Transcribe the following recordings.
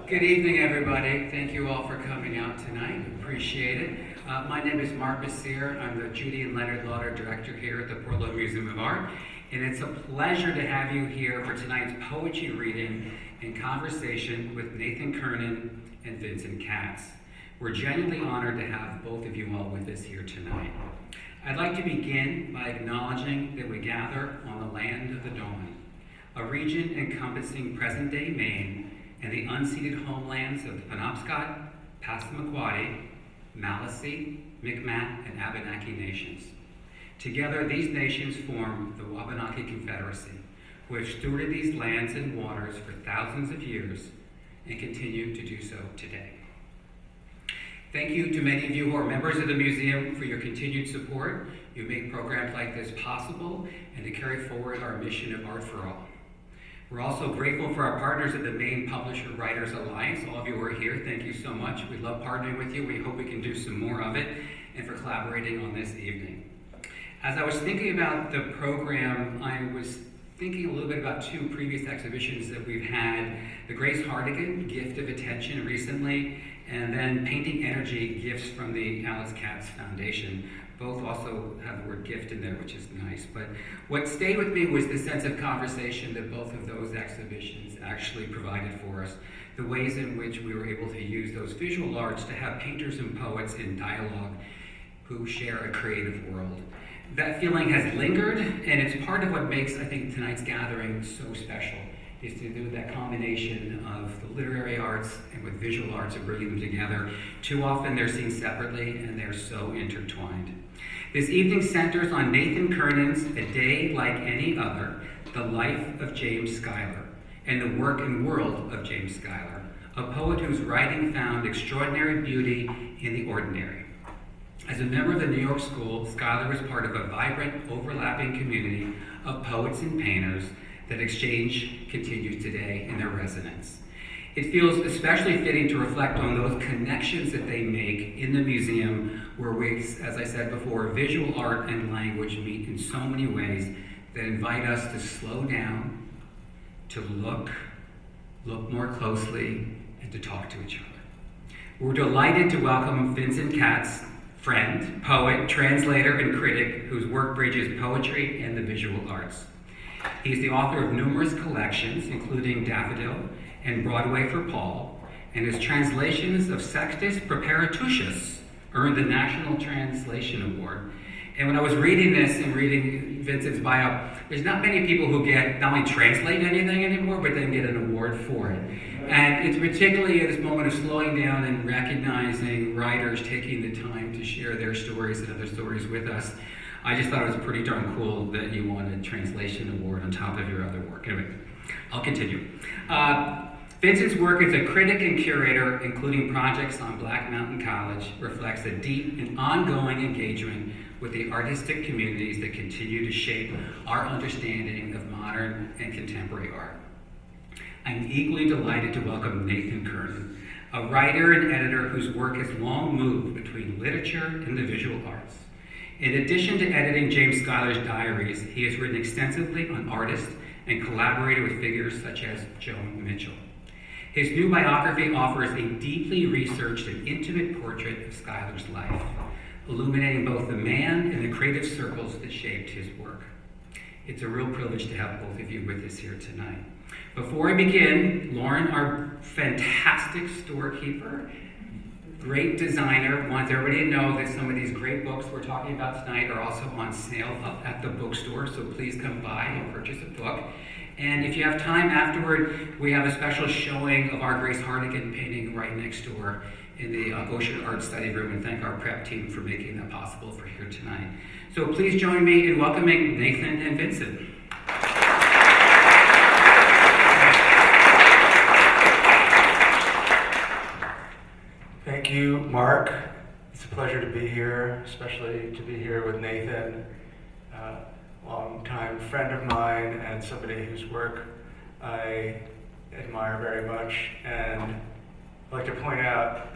Good evening, everybody. Thank you all for coming out tonight. Appreciate it. My name is Mark Bassir. I'm the Judy and Leonard Lauder Director here at the Portland Museum of Art. And it's a pleasure to have you here for tonight's poetry reading and conversation with Nathan Kernan and Vincent Katz. We're genuinely honored to have both of you all with us here tonight. I'd like to begin by acknowledging that we gather on the land of the dawn, a region encompassing present-day Maine and the unceded homelands of the Penobscot, Passamaquoddy, Maliseet, Mi'kmaq, and Abenaki nations. Together, these nations form the Wabanaki Confederacy, who have stewarded these lands and waters for thousands of years and continue to do so today. Thank you to many of you who are members of the museum for your continued support. You make programs like this possible and to carry forward our mission of Art for All. We're also grateful for our partners at the Maine Publisher Writers Alliance. All of you who are here, thank you so much. We love partnering with you. We hope we can do some more of it, and for collaborating on this evening. As I was thinking about the program, I was thinking a little bit about two previous exhibitions that we've had. The Grace Hardigan, Gift of Attention, recently, and then Painting Energy, Gifts from the Alice Katz Foundation. Both also have the word gift in there, which is nice. But what stayed with me was the sense of conversation that both of those exhibitions actually provided for us. The ways in which we were able to use those visual arts to have painters and poets in dialogue who share a creative world. That feeling has lingered, and it's part of what makes, I think, tonight's gathering so special, is to do that combination of the literary arts and with visual arts and bringing them together. Too often they're seen separately, and they're so intertwined. This evening centers on Nathan Kernan's A Day Like Any Other, the life of James Schuyler, and the work and world of James Schuyler, a poet whose writing found extraordinary beauty in the ordinary. As a member of the New York School, Schuyler was part of a vibrant, overlapping community of poets and painters that exchange continues today in their resonance. It feels especially fitting to reflect on those connections that they make in the museum, where we, as I said before, visual art and language meet in so many ways that invite us to slow down, to look more closely, and to talk to each other. We're delighted to welcome Vincent Katz, friend, poet, translator, and critic whose work bridges poetry and the visual arts. He's the author of numerous collections, including Daffodil and Broadway for Paul, and his translations of Sextus Preparatusius earned the National Translation Award. And when I was reading this and reading Vincent's bio, there's not many people who get not only translate anything anymore, but then get an award for it. And it's particularly at this moment of slowing down and recognizing writers taking the time to share their stories and other stories with us. I just thought it was pretty darn cool that you won a translation award on top of your other work. Anyway, I'll continue. Vincent's work as a critic and curator, including projects on Black Mountain College, reflects a deep and ongoing engagement with the artistic communities that continue to shape our understanding of modern and contemporary art. I'm equally delighted to welcome Nathan Kernan, a writer and editor whose work has long moved between literature and the visual arts. In addition to editing James Schuyler's diaries, he has written extensively on artists and collaborated with figures such as Joan Mitchell. His new biography offers a deeply researched and intimate portrait of Schuyler's life, illuminating both the man and the creative circles that shaped his work. It's a real privilege to have both of you with us here tonight. Before I begin, Lauren, our fantastic storekeeper, great designer, wants everybody to know that some of these great books we're talking about tonight are also on sale up at the bookstore, so please come by and purchase a book. And if you have time afterward, we have a special showing of our Grace Hardigan painting right next door in the Ocean Art Study Room, and thank our prep team for making that possible for here tonight. So please join me in welcoming Nathan and Vincent. Thank you, Mark. It's a pleasure to be here, especially to be here with Nathan, a longtime friend of mine and somebody whose work I admire very much. And I'd like to point out,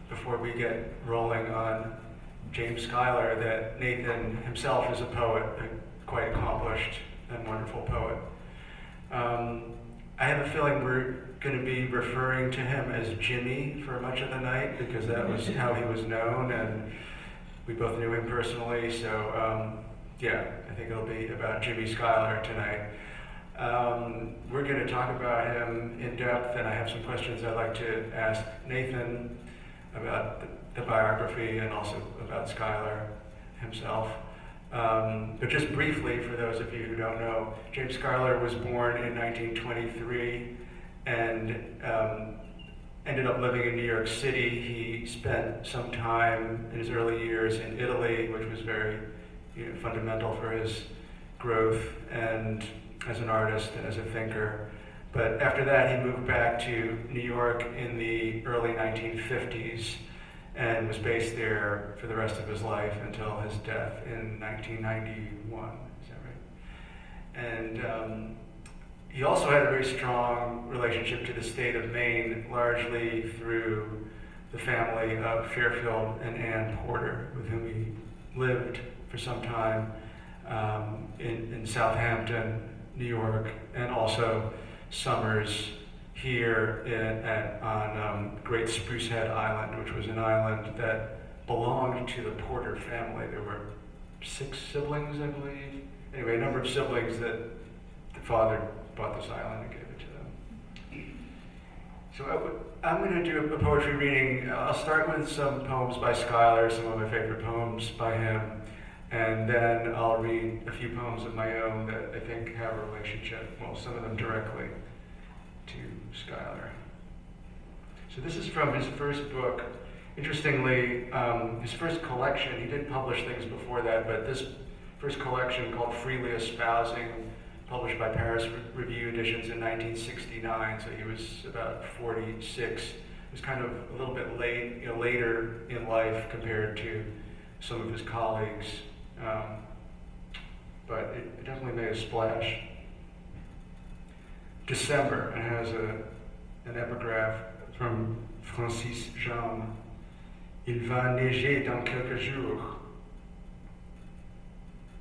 before we get rolling on James Schuyler, that Nathan himself is a poet, a quite accomplished and wonderful poet. I have a feeling we're going to be referring to him as Jimmy for much of the night because that was how he was known, and we both knew him personally. So yeah, I think it'll be about Jimmy Schuyler tonight. We're going to talk about him in depth, and I have some questions I'd like to ask Nathan about the biography and also about Schuyler himself. But just briefly, for those of you who don't know, James Schuyler was born in 1923 and ended up living in New York City. He spent some time in his early years in Italy, which was very fundamental for his growth and as an artist and as a thinker. But after that, he moved back to New York in the early 1950s and was based there for the rest of his life until his death in 1991. Is that right? And he also had a very strong relationship to the state of Maine, largely through the family of Fairfield and Ann Porter, with whom he lived for some time in Southampton, New York, and also summers here on Great Spruce Head Island, which was an island that belonged to the Porter family. There were 6 siblings, I believe. Anyway, a number of siblings that the father bought this island and gave it to them. So I'm going to do a poetry reading. I'll start with some poems by Schuyler, some of my favorite poems by him, and then I'll read a few poems of my own that I think have a relationship, well, some of them directly, to Schuyler. So this is from his first book. Interestingly, his first collection, he did publish things before that, but this first collection called Freely Espousing, published by Paris Review Editions in 1969, so he was about 46. It was kind of a little bit later in life compared to some of his colleagues, but it definitely made a splash. December, it has an epigraph from Francis Jean. Il va neiger dans quelques jours.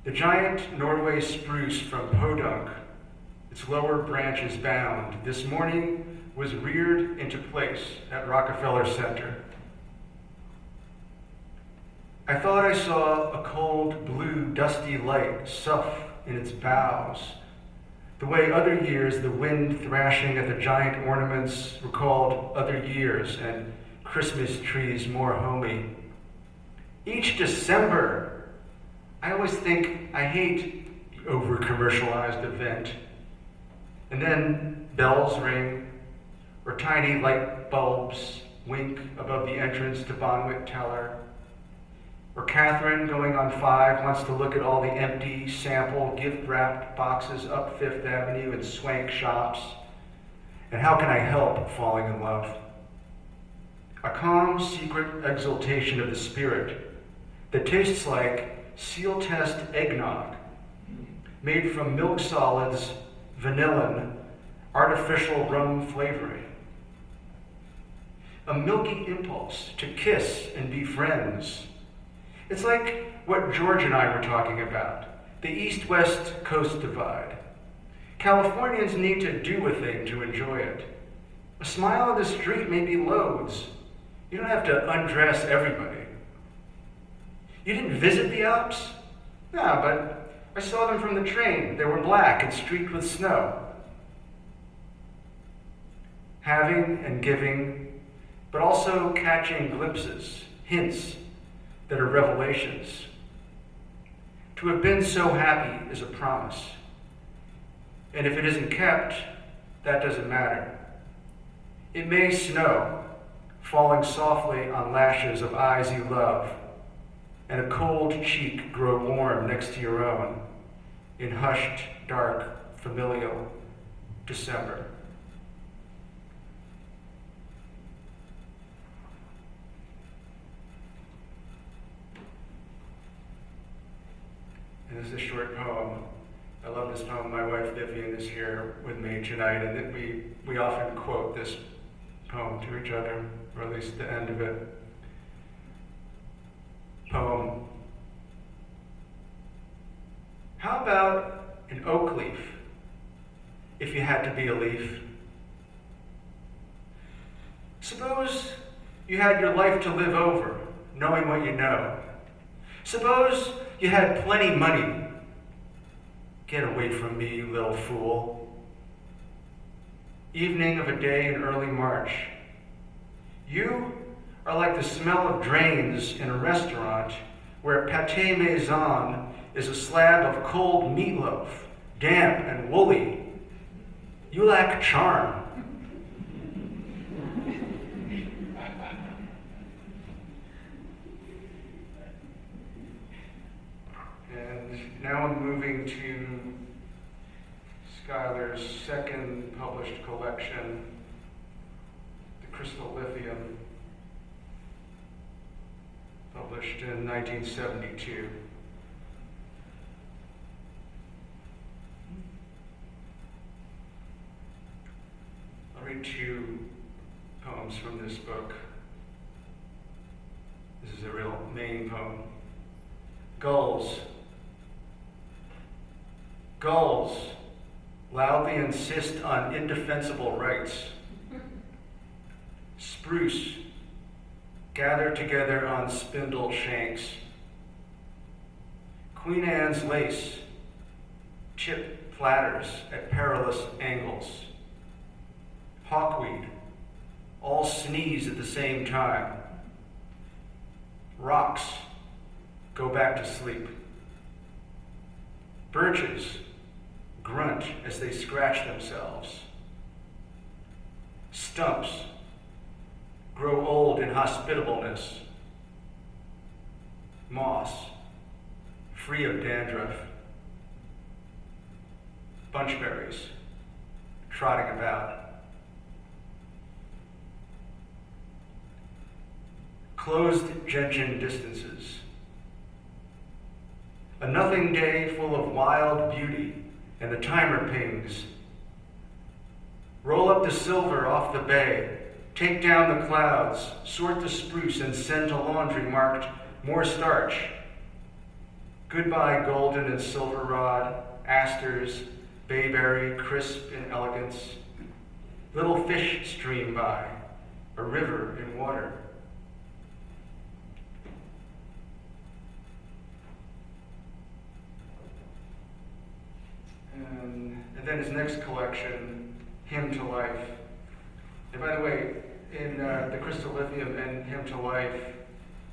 The giant Norway spruce from Podunk, its lower branches bound, this morning was reared into place at Rockefeller Center. I thought I saw a cold, blue, dusty light sough in its boughs, the way other years the wind thrashing at the giant ornaments recalled other years and Christmas trees more homey. Each December, I always think I hate the over-commercialized event. And then bells ring, or tiny light bulbs wink above the entrance to Bonwit Teller, or Catherine, going on 5, wants to look at all the empty, sample, gift-wrapped boxes up Fifth Avenue in swank shops. And how can I help falling in love? A calm, secret exultation of the spirit that tastes like seal test eggnog, made from milk solids, vanillin, artificial rum flavoring. A milky impulse to kiss and be friends. It's like what George and I were talking about, the East-West Coast Divide. Californians need to do a thing to enjoy it. A smile on the street may be loads. You don't have to undress everybody. You didn't visit the Alps? No, but I saw them from the train. They were black and streaked with snow. Having and giving, but also catching glimpses, hints that are revelations. To have been so happy is a promise. And if it isn't kept, that doesn't matter. It may snow, falling softly on lashes of eyes you love, and a cold cheek grow warm next to your own in hushed, dark, familial December. And this is a short poem. I love this poem. My wife Vivian is here with me tonight, and we often quote this poem to each other, or at least the end of it. Poem. How about an oak leaf, if you had to be a leaf? Suppose you had your life to live over, knowing what you know. Suppose you had plenty money. Get away from me, you little fool. Evening of a day in early March. You are like the smell of drains in a restaurant where pâté maison is a slab of cold meatloaf, damp and woolly. You lack charm. And now I'm moving to Schuyler's second published collection, The Crystal Lithium, published in 1972. I'll read two poems from this book. This is a real main poem. Gulls. Gulls loudly insist on indefensible rights. Spruce gather together on spindle shanks. Queen Anne's lace chip platters at perilous angles. Hawkweed all sneeze at the same time. Rocks go back to sleep. Birches grunt as they scratch themselves. Stumps grow old in hospitableness. Moss, free of dandruff. Bunchberries, trotting about. Closed gentian distances. A nothing day full of wild beauty, and the timer pings. Roll up the silver off the bay, take down the clouds, sort the spruce, and send to laundry marked more starch. Goodbye golden and silverrod, asters, bayberry, crisp in elegance. Little fish stream by, a river in water. And then his next collection, Hymn to Life. And by the way, in The Crystal Lithium and Hymn to Life,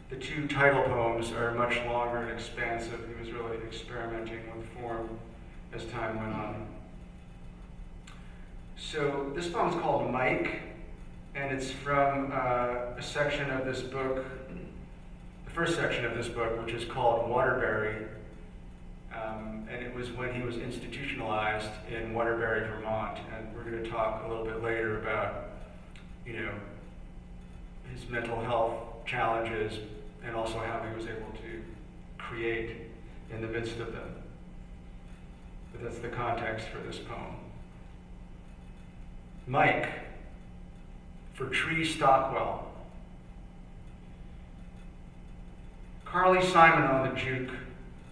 the two title poems are much longer and expansive. He was really experimenting with form as time went on. So this poem's called Mike, and it's from a section of this book, the first section of this book, which is called Waterbury. And it was when he was institutionalized in Waterbury, Vermont. And we're going to talk a little bit later about, his mental health challenges and also how he was able to create in the midst of them. But that's the context for this poem. Mike, for Tree Stockwell. Carly Simon on the juke.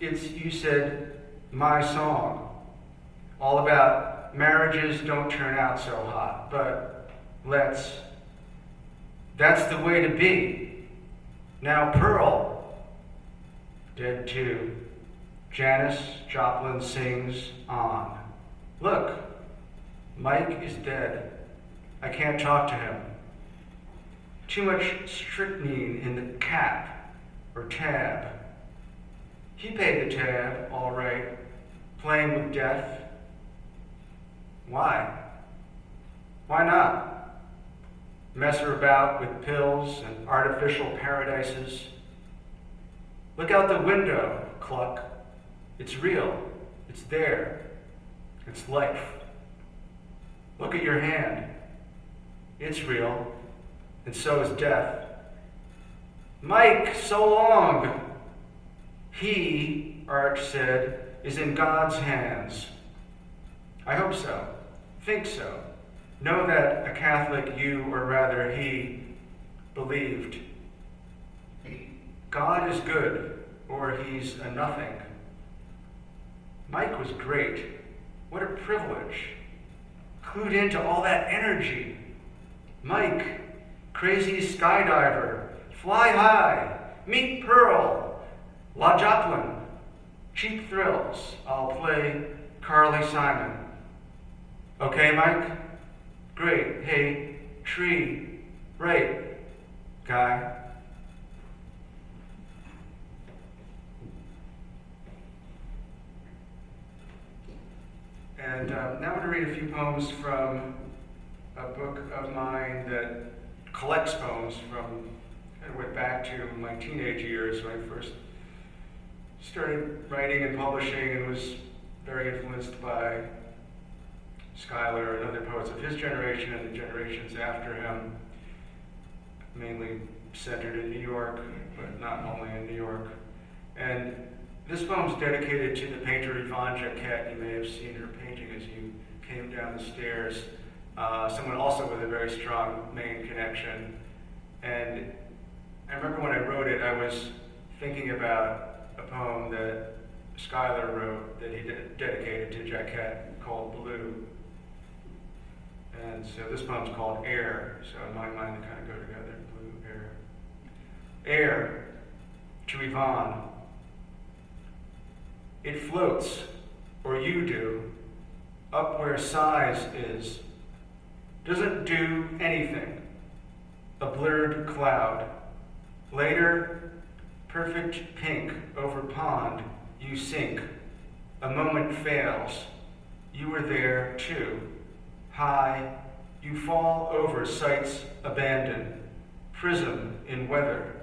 It's, you said, my song. All about marriages don't turn out so hot, but let's. That's the way to be. Now Pearl, dead too. Janis Joplin sings on. Look, Mike is dead. I can't talk to him. Too much strychnine in the cap or tab. He paid the tab, all right, playing with death. Why? Why not? Mess her about with pills and artificial paradises. Look out the window, Cluck. It's real. It's there. It's life. Look at your hand. It's real. And so is death. Mike, so long. He, Arch said, is in God's hands. I hope so. Think so. Know that a Catholic you, or rather he, believed. God is good, or he's a nothing. Mike was great. What a privilege. Clued into all that energy. Mike, crazy skydiver, fly high, meet Pearl, La Joplin, cheap thrills, I'll play Carly Simon. Okay, Mike? Great. Hey, tree, right, guy. And now I'm going to read a few poems from a book of mine that collects poems from, I went back to my teenage years when I first started writing and publishing and was very influenced by Schuyler and other poets of his generation and the generations after him, mainly centered in New York, but not only in New York. And this poem's dedicated to the painter Yvonne Jacquet. You may have seen her painting as you came down the stairs. Someone also with a very strong Maine connection. And I remember when I wrote it, I was thinking about a poem that Schuyler wrote that he dedicated to Jacquet called Blue. And so this poem's called Air. So in my mind, they kind of go together, blue, air. Air, to Yvonne. It floats, or you do, up where size is. Doesn't do anything. A blurred cloud. Later, perfect pink over pond, you sink. A moment fails. You were there too. High, you fall over sights abandoned. Prism in weather.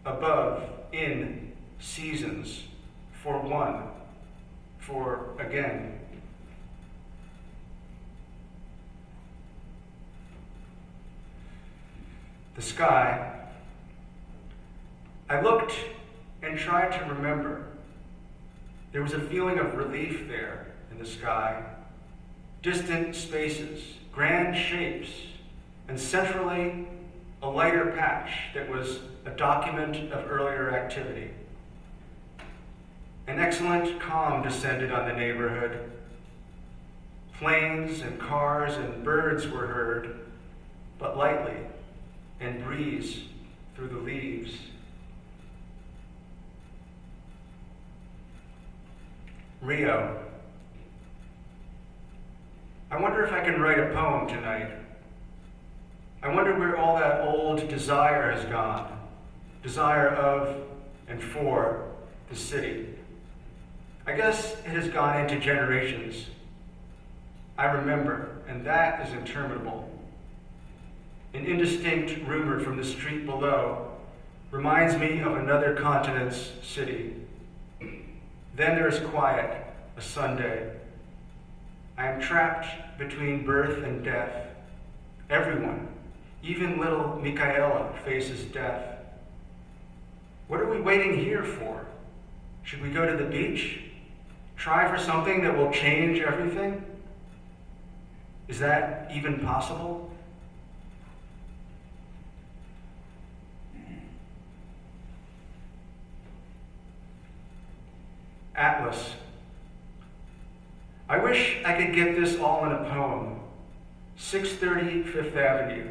Above, in seasons. For one, for again. The sky. I looked and tried to remember. There was a feeling of relief there in the sky. Distant spaces, grand shapes, and centrally a lighter patch that was a document of earlier activity. An excellent calm descended on the neighborhood. Planes and cars and birds were heard, but lightly, and breeze through the leaves. Rio. I wonder if I can write a poem tonight. I wonder where all that old desire has gone. Desire of and for the city. I guess it has gone into generations. I remember, and that is interminable. An indistinct rumor from the street below reminds me of another continent's city. Then there is quiet, a Sunday. I am trapped between birth and death. Everyone, even little Michaela, faces death. What are we waiting here for? Should we go to the beach? Try for something that will change everything? Is that even possible? Atlas. I wish I could get this all in a poem. 630 Fifth Avenue,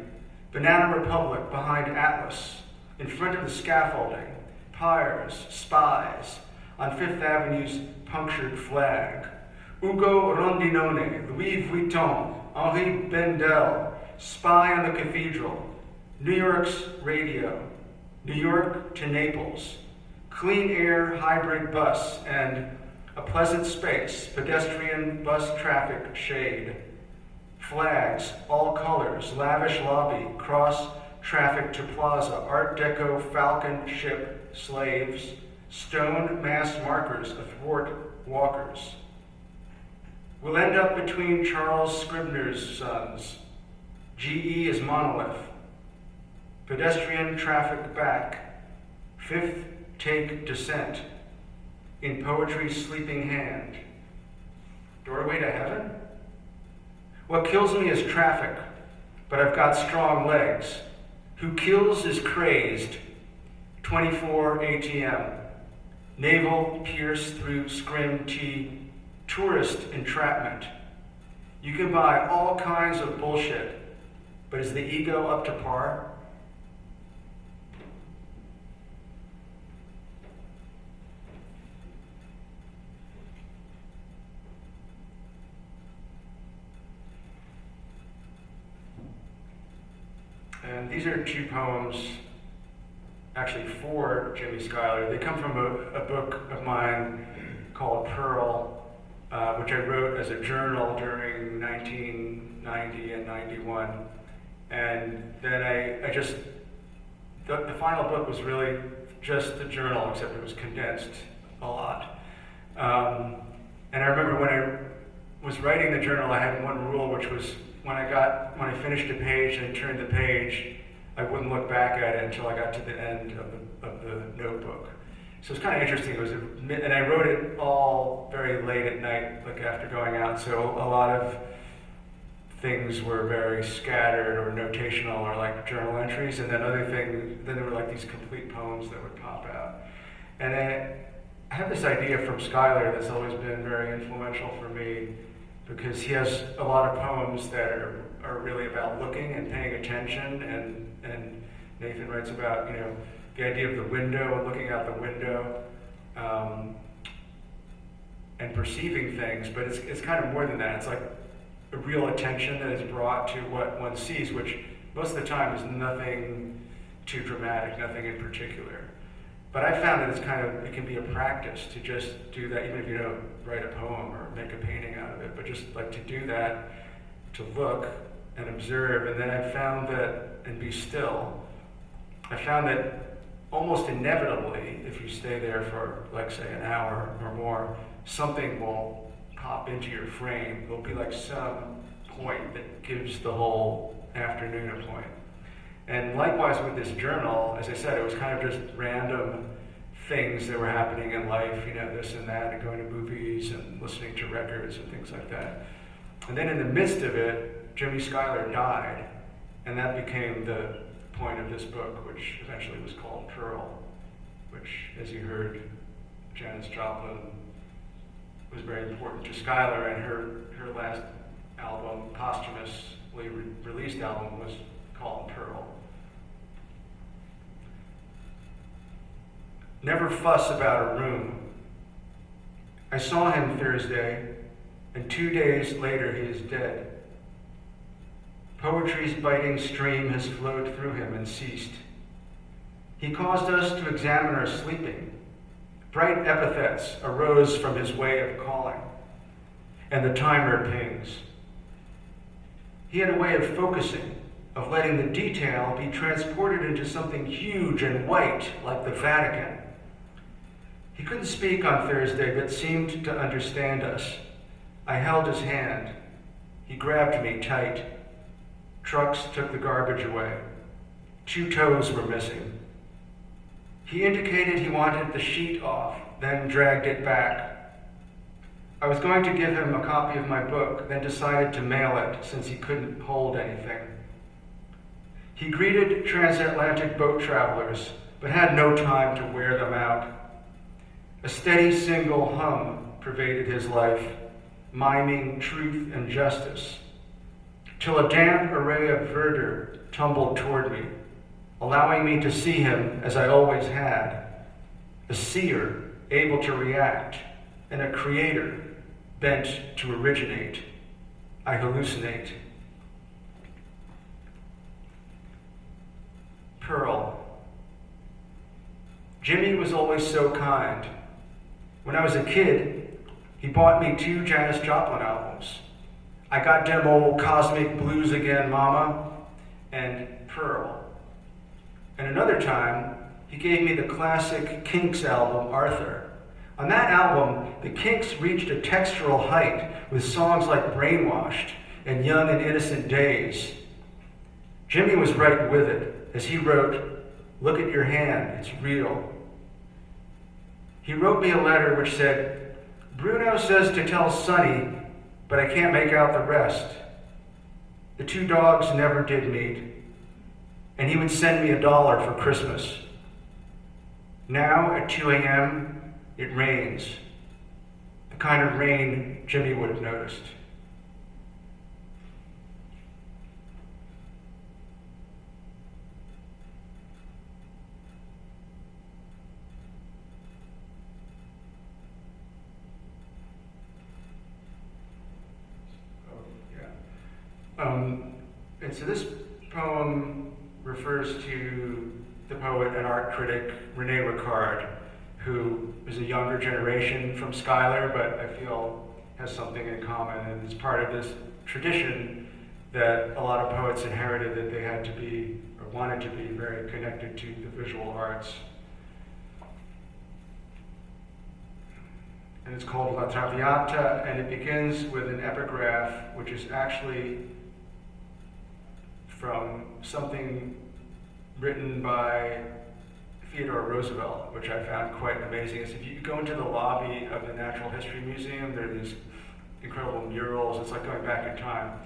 Banana Republic behind Atlas, in front of the scaffolding, pyres, spies, on Fifth Avenue's punctured flag. Ugo Rondinone, Louis Vuitton, Henri Bendel, spy on the cathedral, New York's radio, New York to Naples, clean air hybrid bus, and a pleasant space, pedestrian bus traffic shade. Flags, all colors, lavish lobby, cross traffic to plaza, Art Deco falcon ship, slaves, stone mass markers athwart walkers. We'll end up between Charles Scribner's sons. GE is monolith. Pedestrian traffic back. Fifth take descent. In poetry's sleeping hand. Doorway to heaven? What kills me is traffic, but I've got strong legs. Who kills is crazed. 24 ATM. Navel pierced through scrim T. Tourist entrapment. You can buy all kinds of bullshit, but is the ego up to par? And these are two poems, actually for Jimmy Schuyler. They come from a book of mine called Pearl, which I wrote as a journal during 1990 and 91. And then the final book was really just the journal, except it was condensed a lot. And I remember when I was writing the journal, I had one rule, which was when I finished a page and turned the page, I wouldn't look back at it until I got to the end of the notebook. So it's kind of interesting. And I wrote it all very late at night, like after going out. So a lot of things were very scattered or notational or like journal entries, and then then there were like these complete poems that would pop out. And I have this idea from Schuyler that's always been very influential for me, because he has a lot of poems that are really about looking and paying attention, and Nathan writes about, the idea of the window and looking out the window, and perceiving things, but it's kind of more than that. It's like a real attention that is brought to what one sees, which most of the time is nothing too dramatic, nothing in particular. But I found that it can be a practice to just do that, even if you don't write a poem or make a painting out of it, but just like to do that, to look and observe. And then I found that, and be still, I found that almost inevitably, if you stay there for, like, say, an hour or more, something will pop into your frame. There'll be like some point that gives the whole afternoon a point. And likewise with this journal, as I said, it was kind of just random things that were happening in life, this and that, and going to movies and listening to records and things like that. And then in the midst of it, Jimmy Schuyler died, and that became the point of this book, which eventually was called Pearl, which, as you heard, Janis Joplin was very important to Schuyler, and her last album, posthumously released album, was called Pearl. Never fuss about a room. I saw him Thursday, and 2 days later he is dead. Poetry's biting stream has flowed through him and ceased. He caused us to examine our sleeping. Bright epithets arose from his way of calling, and the timer pings. He had a way of focusing, of letting the detail be transported into something huge and white, like the Vatican. He couldn't speak on Thursday, but seemed to understand us. I held his hand. He grabbed me tight. Trucks took the garbage away. 2 toes were missing. He indicated he wanted the sheet off, then dragged it back. I was going to give him a copy of my book, then decided to mail it since he couldn't hold anything. He greeted transatlantic boat travelers, but had no time to wear them out. A steady single hum pervaded his life, miming truth and justice, till a damp array of verdure tumbled toward me, allowing me to see him as I always had, a seer able to react, and a creator bent to originate. I hallucinate. Pearl. Jimmy was always so kind. When I was a kid, he bought me 2 Janis Joplin albums. I got them old Cosmic Blues Again, Mama, and Pearl. And another time, he gave me the classic Kinks album, Arthur. On that album, the Kinks reached a textural height with songs like Brainwashed and Young and Innocent Days. Jimmy was right with it, as he wrote, "Look at your hand, it's real." He wrote me a letter which said, "Bruno says to tell Sonny, but I can't make out the rest." The 2 dogs never did meet, and he would send me $1 for Christmas. Now at 2 a.m., it rains, the kind of rain Jimmy would have noticed. And so this poem refers to the poet and art critic Rene Ricard, who is a younger generation from Schuyler, but I feel has something in common and is part of this tradition that a lot of poets inherited, that they had to be, or wanted to be, very connected to the visual arts. And it's called La Traviata, and it begins with an epigraph, which is actually from something written by Theodore Roosevelt, which I found quite amazing. Is if you go into the lobby of the Natural History Museum, there are these incredible murals. It's like going back in time.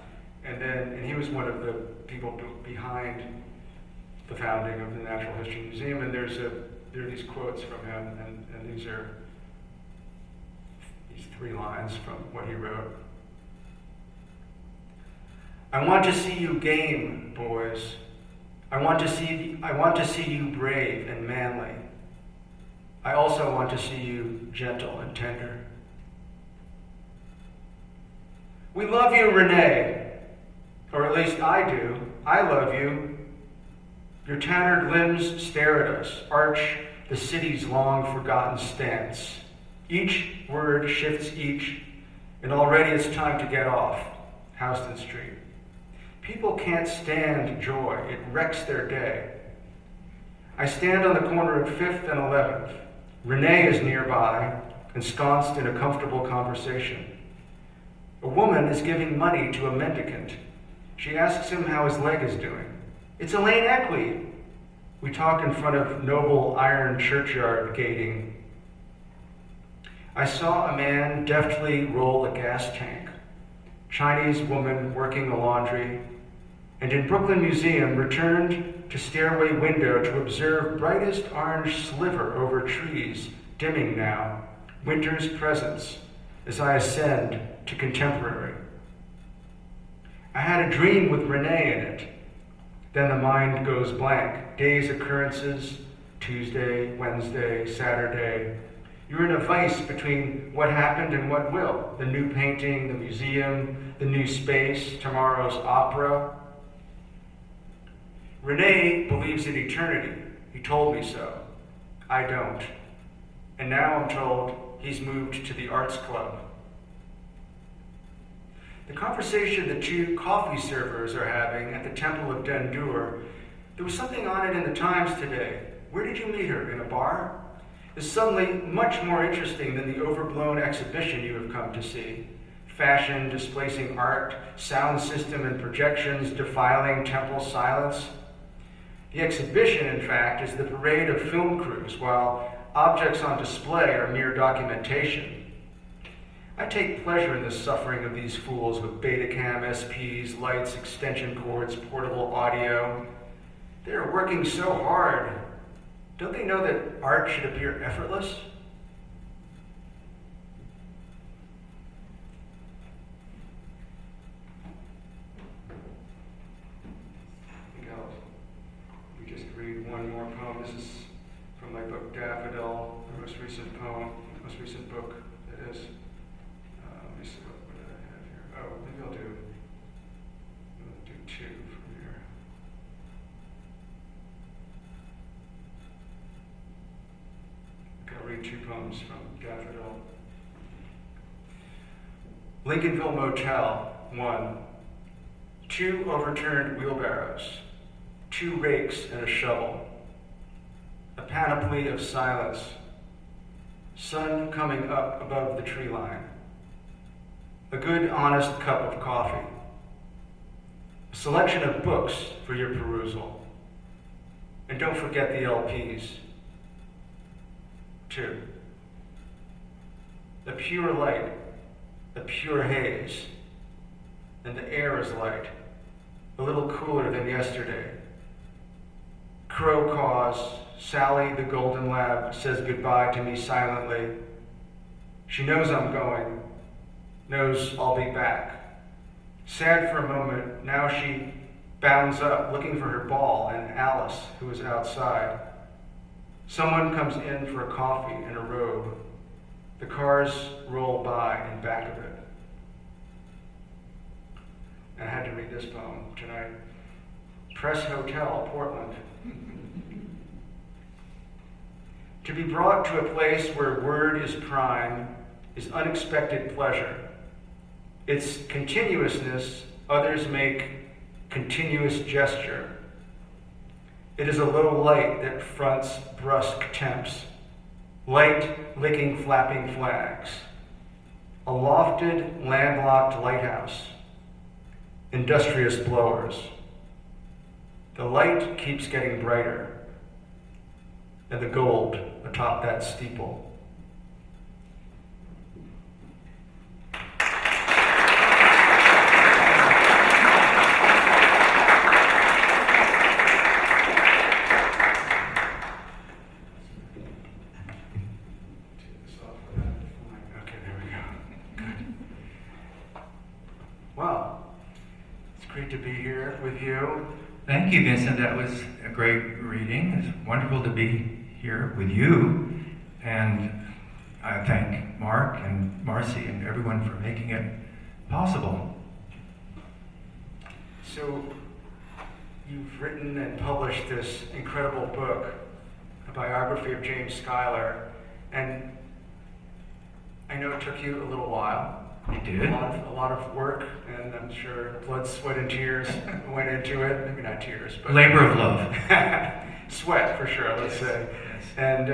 And he was one of the people behind the founding of the Natural History Museum. And there are these quotes from him, and these are these 3 lines from what he wrote. I want to see you game, boys. I want to see you brave and manly. I also want to see you gentle and tender. We love you, Renee, or at least I do. I love you. Your tattered limbs stare at us, arch the city's long forgotten stance. Each word shifts each, and already it's time to get off Houston Street. People can't stand joy. It wrecks their day. I stand on the corner of 5th and 11th. Renee is nearby, ensconced in a comfortable conversation. A woman is giving money to a mendicant. She asks him how his leg is doing. It's Elaine Eckley. We talk in front of noble iron churchyard gating. I saw a man deftly roll a gas tank. Chinese woman working the laundry, and in Brooklyn Museum returned to stairway window to observe brightest orange sliver over trees, dimming now, winter's presence, as I ascend to contemporary. I had a dream with Renee in it. Then the mind goes blank. Days, occurrences, Tuesday, Wednesday, Saturday. You're in a vice between what happened and what will. The new painting, the museum, the new space, tomorrow's opera. Renee believes in eternity. He told me so. I don't. And now I'm told he's moved to the arts club. The conversation the 2 coffee servers are having at the Temple of Dendur, there was something on it in the Times today. Where did you meet her? In a bar? Is suddenly much more interesting than the overblown exhibition you have come to see. Fashion displacing art, sound system and projections defiling temple silence. The exhibition, in fact, is the parade of film crews, while objects on display are mere documentation. I take pleasure in the suffering of these fools with Betacam, SPs, lights, extension cords, portable audio. They are working so hard. Don't they know that art should appear effortless? I think we just read one more poem. This is from my book Daffodil, the most recent poem, most recent book that is. Let me see, what did I have here? Oh, maybe I'll do 2 from here. I'll read 2 poems from Daffodil. Lincolnville Motel, 1. 2 overturned wheelbarrows, 2 rakes and a shovel, a panoply of silence, sun coming up above the tree line, a good, honest cup of coffee, a selection of books for your perusal, and don't forget the LPs. 2. A pure light, a pure haze, and the air is light, a little cooler than yesterday. Crow caws, Sally the golden lab says goodbye to me silently. She knows I'm going, knows I'll be back. Sad for a moment, now she bounds up looking for her ball and Alice, who is outside. Someone comes in for a coffee in a robe. The cars roll by in back of it. And I had to read this poem tonight. Press Hotel, Portland. To be brought to a place where word is prime is unexpected pleasure. Its continuousness others make continuous gesture. It is a low light that fronts brusque temps, light licking flapping flags, a lofted, landlocked lighthouse, industrious blowers. The light keeps getting brighter, and the gold atop that steeple. Okay, there we go. Good. Well, it's great to be here with you. Thank you, Vincent. That was a great reading. It's wonderful to be here with you. And I thank Mark and Marcy and everyone for making it possible. So, you've written and published this incredible book, a biography of James Schuyler, and I know it took you a little while. It did. A lot of work, and I'm sure blood, sweat, and tears went into it. Maybe not tears, but Labor of love. sweat for sure. Let's say. Yes. And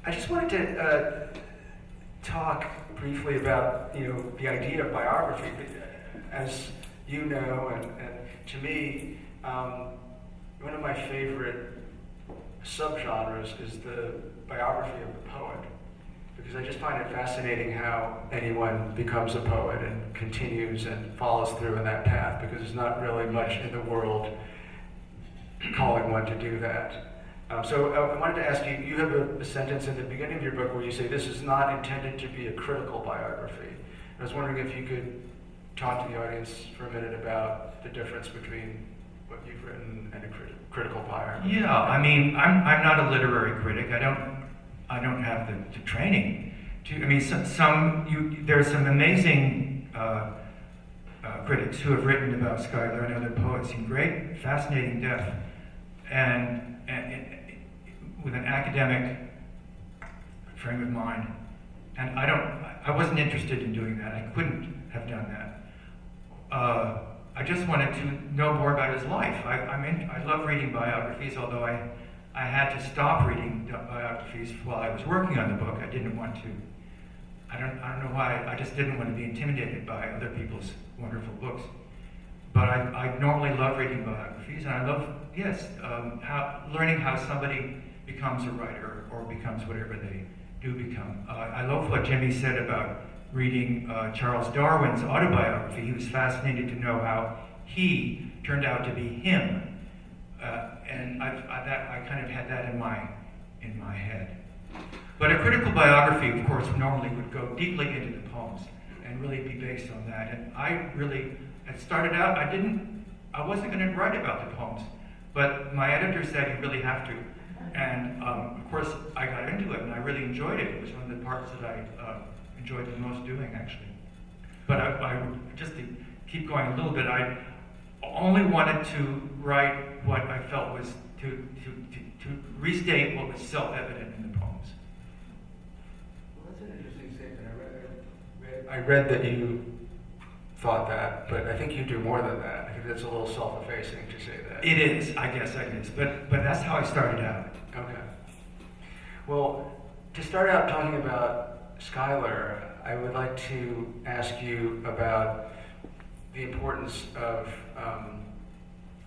I just wanted to talk briefly about the idea of biography. As you know, and to me, one of my favorite subgenres is the biography of the poet. Because I just find it fascinating how anyone becomes a poet and continues and follows through in that path, because there's not really much in the world calling one to do that. So I wanted to ask you, you have a sentence in the beginning of your book where you say, this is not intended to be a critical biography. I was wondering if you could talk to the audience for a minute about the difference between what you've written and a critical biography. Yeah, I mean, I'm not a literary critic. I don't have the training to. I mean, there are some amazing critics who have written about Schuyler and other poets in great, fascinating depth, and with an academic frame of mind. And I wasn't interested in doing that. I couldn't have done that. I just wanted to know more about his life. I love reading biographies, although I had to stop reading biographies while I was working on the book. I didn't want to. I don't know why. I just didn't want to be intimidated by other people's wonderful books. But I normally love reading biographies, and I love, learning how somebody becomes a writer or becomes whatever they do become. I love what Jimmy said about reading Charles Darwin's autobiography. He was fascinated to know how he turned out to be him. And I kind of had that in my head. But a critical biography, of course, normally would go deeply into the poems and really be based on that. And it started out, I wasn't going to write about the poems, but my editor said you really have to. And of course, I got into it and I really enjoyed it. It was one of the parts that I enjoyed the most doing, actually. But I just to keep going a little bit, I only wanted to write what I felt was to restate what was self-evident in the poems. Well, that's an interesting statement. I read that you thought that, but I think you do more than that. I think that's a little self-effacing to say that. It is, I guess it is, but that's how I started out. Okay. Well, to start out talking about Schuyler, I would like to ask you about the importance of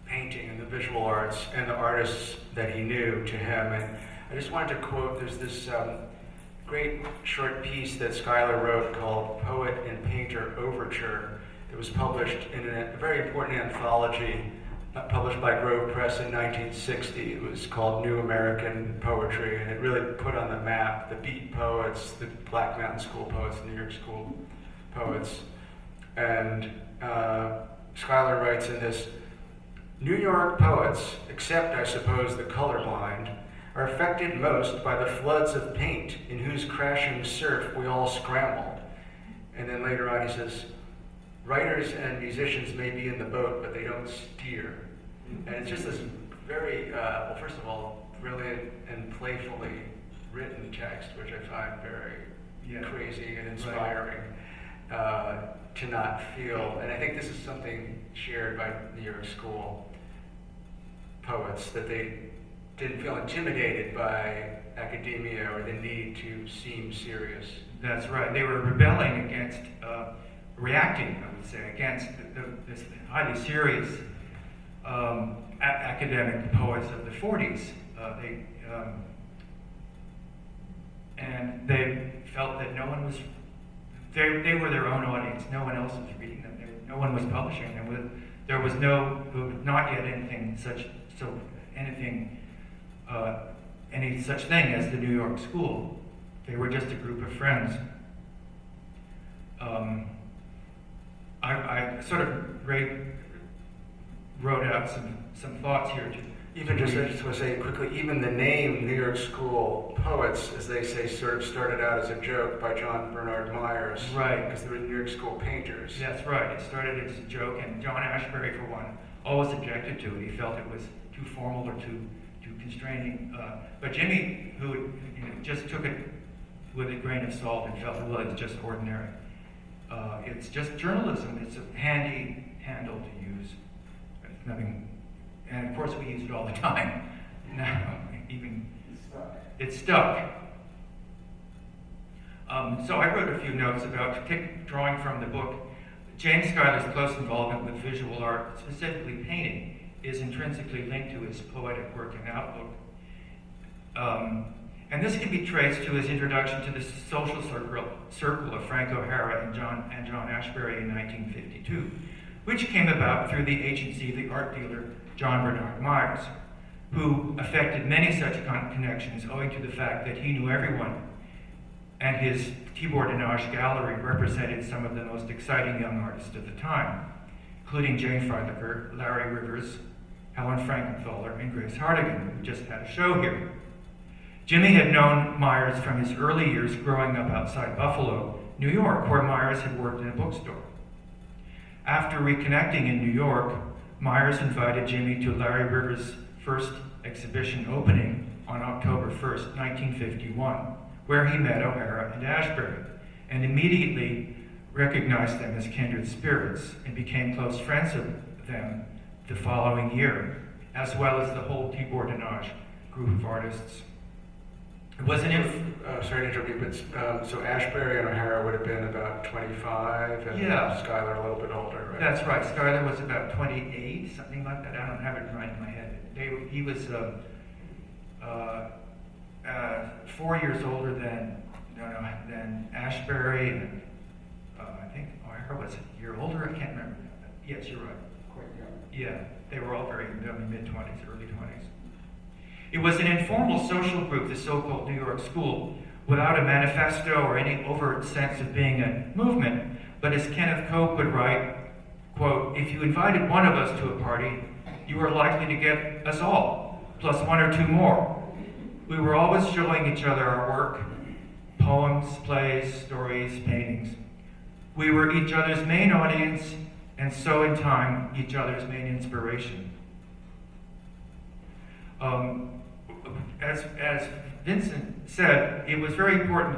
painting and the visual arts and the artists that he knew to him. And I just wanted to quote, there's this great short piece that Schuyler wrote called Poet and Painter Overture that was published in a very important anthology published by Grove Press in 1960. It was called New American Poetry, and it really put on the map the beat poets, the Black Mountain School poets, New York School poets. And Schuyler writes in this, New York poets, except I suppose the colorblind, are affected most by the floods of paint in whose crashing surf we all scramble. And then later on he says, writers and musicians may be in the boat, but they don't steer. And it's just this very, well, first of all, brilliant and playfully written text, which I find very crazy and inspiring to not feel. And I think this is something shared by New York School poets, that they didn't feel intimidated by academia or the need to seem serious. That's right. They were rebelling against, reacting, I would say, against this highly serious academic poets of the 40s. And they felt that no one was, they were their own audience. No one else was reading them. No one was publishing them. There was not yet anything any such thing as the New York School. They were just a group of friends. I sort of wrote out some thoughts here. I just want to say quickly, even the name New York School Poets, as they say, sort of started out as a joke by John Bernard Myers. Right. Because they were New York School painters. That's right. It started as a joke, and John Ashbery, for one, always objected to it. He felt it was too formal or too constraining. But Jimmy, who just took it with a grain of salt and felt, well, it's just ordinary. It's just journalism. It's a handy handle to use. It's nothing. And of course, we use it all the time. Now, even it's stuck. So I wrote a few notes about drawing from the book. James Schuyler's close involvement with visual art, specifically painting, is intrinsically linked to his poetic work and outlook. And this can be traced to his introduction to the social circle of Frank O'Hara and John Ashbery in 1952, which came about through the agency of the art dealer John Bernard Myers, who affected many such connections owing to the fact that he knew everyone, and his Thibordinage gallery represented some of the most exciting young artists of the time, including Jane Freilicher, Larry Rivers, Helen Frankenthaler, and Grace Hardigan, who just had a show here. Jimmy had known Myers from his early years growing up outside Buffalo, New York, where Myers had worked in a bookstore. After reconnecting in New York, Myers invited Jimmy to Larry Rivers' first exhibition opening on October 1st, 1951, where he met O'Hara and Ashbery, and immediately recognized them as kindred spirits and became close friends of them the following year, as well as the whole Thibordinage group of artists. It was sorry to interrupt you, but so Ashbery and O'Hara would have been about 25, and Schuyler a little bit older, right? That's right. Schuyler was about 28, something like that. I don't have it right in my head. He was 4 years older than Ashbery, and I think O'Hara was a year older. I can't remember. Yes, you're right. Quite young. Yeah, they were all very young, mid-20s, early 20s. It was an informal social group, the so-called New York School, without a manifesto or any overt sense of being a movement, but as Kenneth Cope would write, quote, "If you invited one of us to a party, you were likely to get us all, plus one or two more. We were always showing each other our work, poems, plays, stories, paintings. We were each other's main audience, and so in time, each other's main inspiration." As Vincent said, it was very important.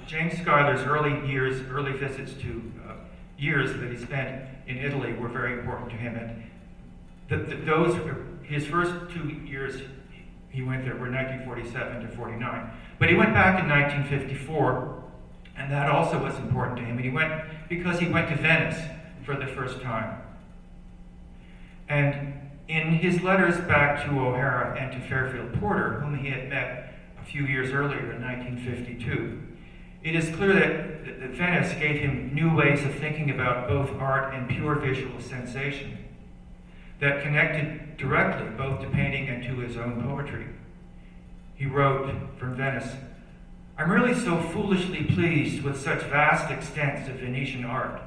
James Schuyler's early visits to years that he spent in Italy were very important to him. And his first 2 years he went there were 1947 to 49. But he went back in 1954, and that also was important to him. And he went because he went to Venice for the first time. And in his letters back to O'Hara and to Fairfield Porter, whom he had met a few years earlier in 1952, it is clear that Venice gave him new ways of thinking about both art and pure visual sensation that connected directly both to painting and to his own poetry. He wrote from Venice, "I'm really so foolishly pleased with such vast extents of Venetian art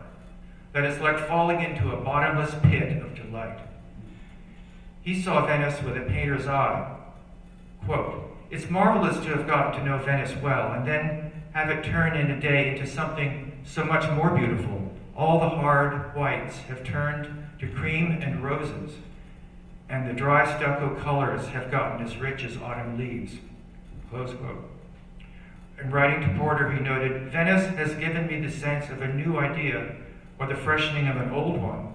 that it's like falling into a bottomless pit of delight." He saw Venice with a painter's eye. Quote, "It's marvelous to have gotten to know Venice well and then have it turn in a day into something so much more beautiful, All the hard whites have turned to cream and roses, and the dry stucco colors have gotten as rich as autumn leaves. Close quote. In writing to Porter, he noted, Venice has given me the sense of a new idea or the freshening of an old one,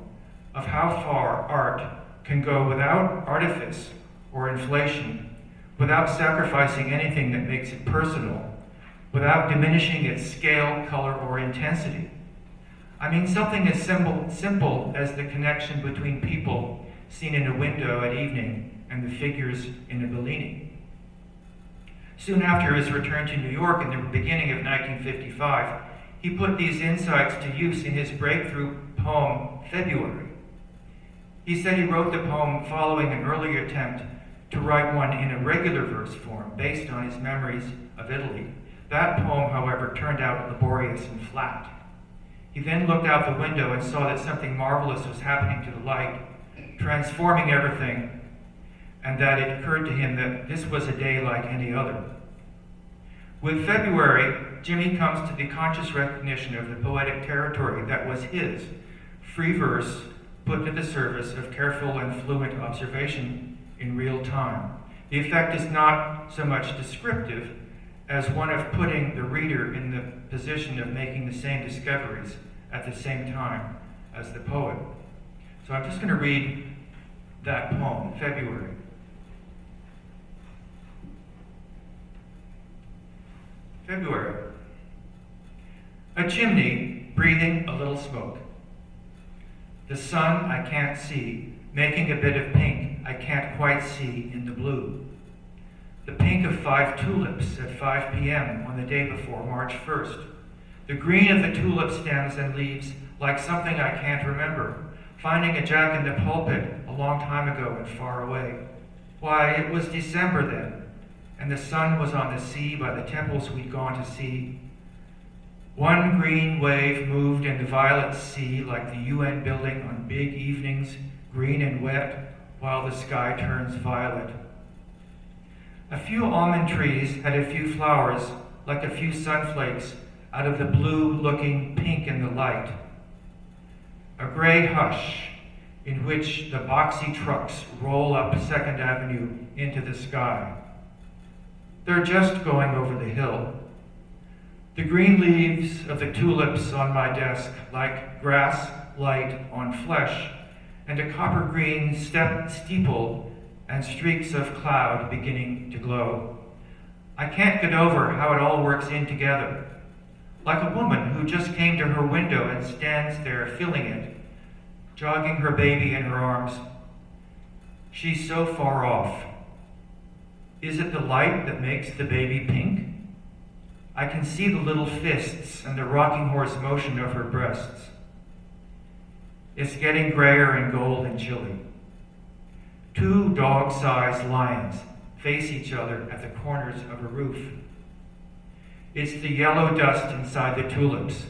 of how far art can go without artifice or inflation, without sacrificing anything that makes it personal, without diminishing its scale, color, or intensity. I mean something as simple as the connection between people seen in a window at evening and the figures in a Bellini. Soon after his return to New York in the beginning of 1955, he put these insights to use in his breakthrough poem, February. He said he wrote the poem following an earlier attempt to write one in a regular verse form based on his memories of Italy. That poem, however, turned out laborious and flat. He then looked out the window and saw that something marvelous was happening to the light, transforming everything, and that it occurred to him that this was a day like any other. With February, Jimmy comes to the conscious recognition of the poetic territory that was his, free verse put to the service of careful and fluent observation in real time. The effect is not so much descriptive as one of putting the reader in the position of making the same discoveries at the same time as the poet. So I'm just going to read that poem, February. February. A chimney breathing a little smoke. The sun I can't see, making a bit of pink I can't quite see in the blue. The pink of 5 tulips at 5 p.m. on the day before March 1st. The green of the tulip stems and leaves like something I can't remember, finding a jack in the pulpit a long time ago and far away. Why, it was December then, and the sun was on the sea by the temples we'd gone to see. One green wave moved in the violet sea like the UN building on big evenings, green and wet, while the sky turns violet. A few almond trees had a few flowers, like a few sunflakes, out of the blue-looking pink in the light. A gray hush in which the boxy trucks roll up 2nd Avenue into the sky. They're just going over the hill. The green leaves of the tulips on my desk, like grass light on flesh, and a copper green steeple and streaks of cloud beginning to glow. I can't get over how it all works in together. Like a woman who just came to her window and stands there filling it, jogging her baby in her arms. She's so far off. Is it the light that makes the baby pink? I can see the little fists and the rocking horse motion of her breasts. It's getting grayer and gold and chilly. 2 dog-sized lions face each other at the corners of a roof. It's the yellow dust inside the tulips.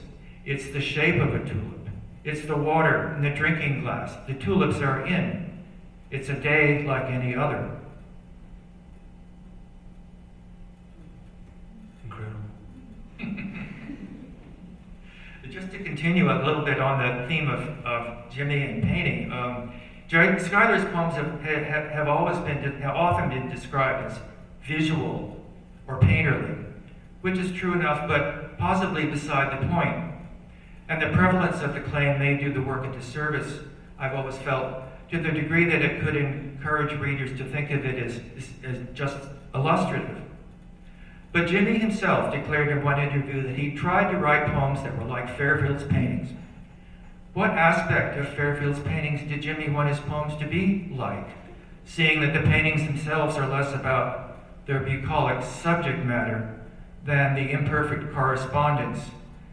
It's the shape of a tulip. It's the water in the drinking glass. The tulips are in. It's a day like any other. Just to continue a little bit on the theme of Jimmy and painting, Schuyler's poems have often been described as visual or painterly, which is true enough, but possibly beside the point. And the prevalence of the claim may do the work a disservice, I've always felt, to the degree that it could encourage readers to think of it as just illustrative. But Jimmy himself declared in one interview that he tried to write poems that were like Fairfield's paintings. What aspect of Fairfield's paintings did Jimmy want his poems to be like, seeing that the paintings themselves are less about their bucolic subject matter than the imperfect correspondence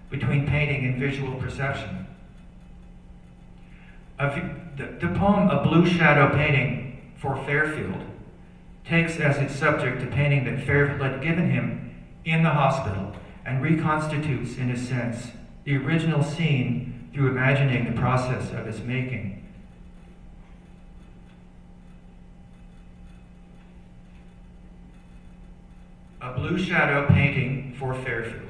between painting and visual perception? The poem A Blue Shadow Painting for Fairfield takes as its subject a painting that Fairfield had given him in the hospital and reconstitutes, in a sense, the original scene through imagining the process of its making. A Blue Shadow Painting for Fairfield.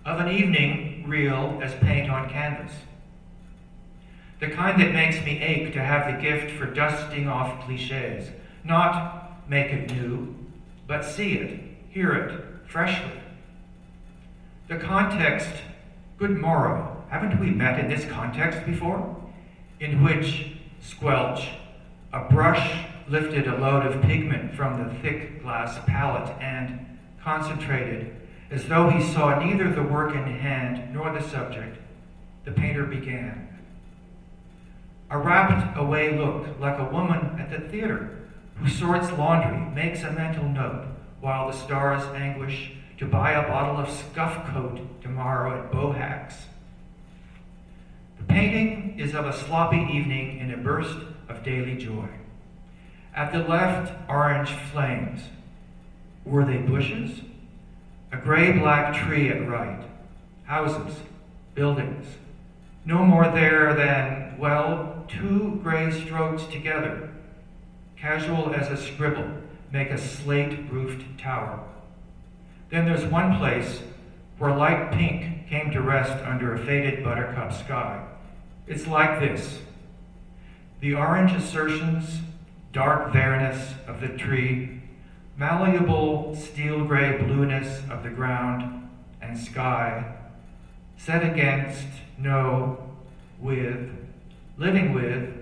Of an evening real as paint on canvas. The kind that makes me ache to have the gift for dusting off cliches, not make it new, but see it, hear it, freshly. The context, good morrow, haven't we met in this context before? In which, squelch, a brush lifted a load of pigment from the thick glass palette and concentrated, as though he saw neither the work in hand nor the subject, the painter began. A wrapped away look, like a woman at the theater who sorts laundry, makes a mental note, while the stars anguish to buy a bottle of Scuff Coat tomorrow at Bohack's. The painting is of a sloppy evening in a burst of daily joy. At the left, orange flames. Were they bushes? A gray-black tree at right. Houses, buildings. No more there than, well, two gray strokes together, casual as a scribble, make a slate-roofed tower. Then there's one place where light pink came to rest under a faded buttercup sky. It's like this. The orange assertions, dark there-ness of the tree, malleable steel-gray blueness of the ground and sky, set against, no, with, living with,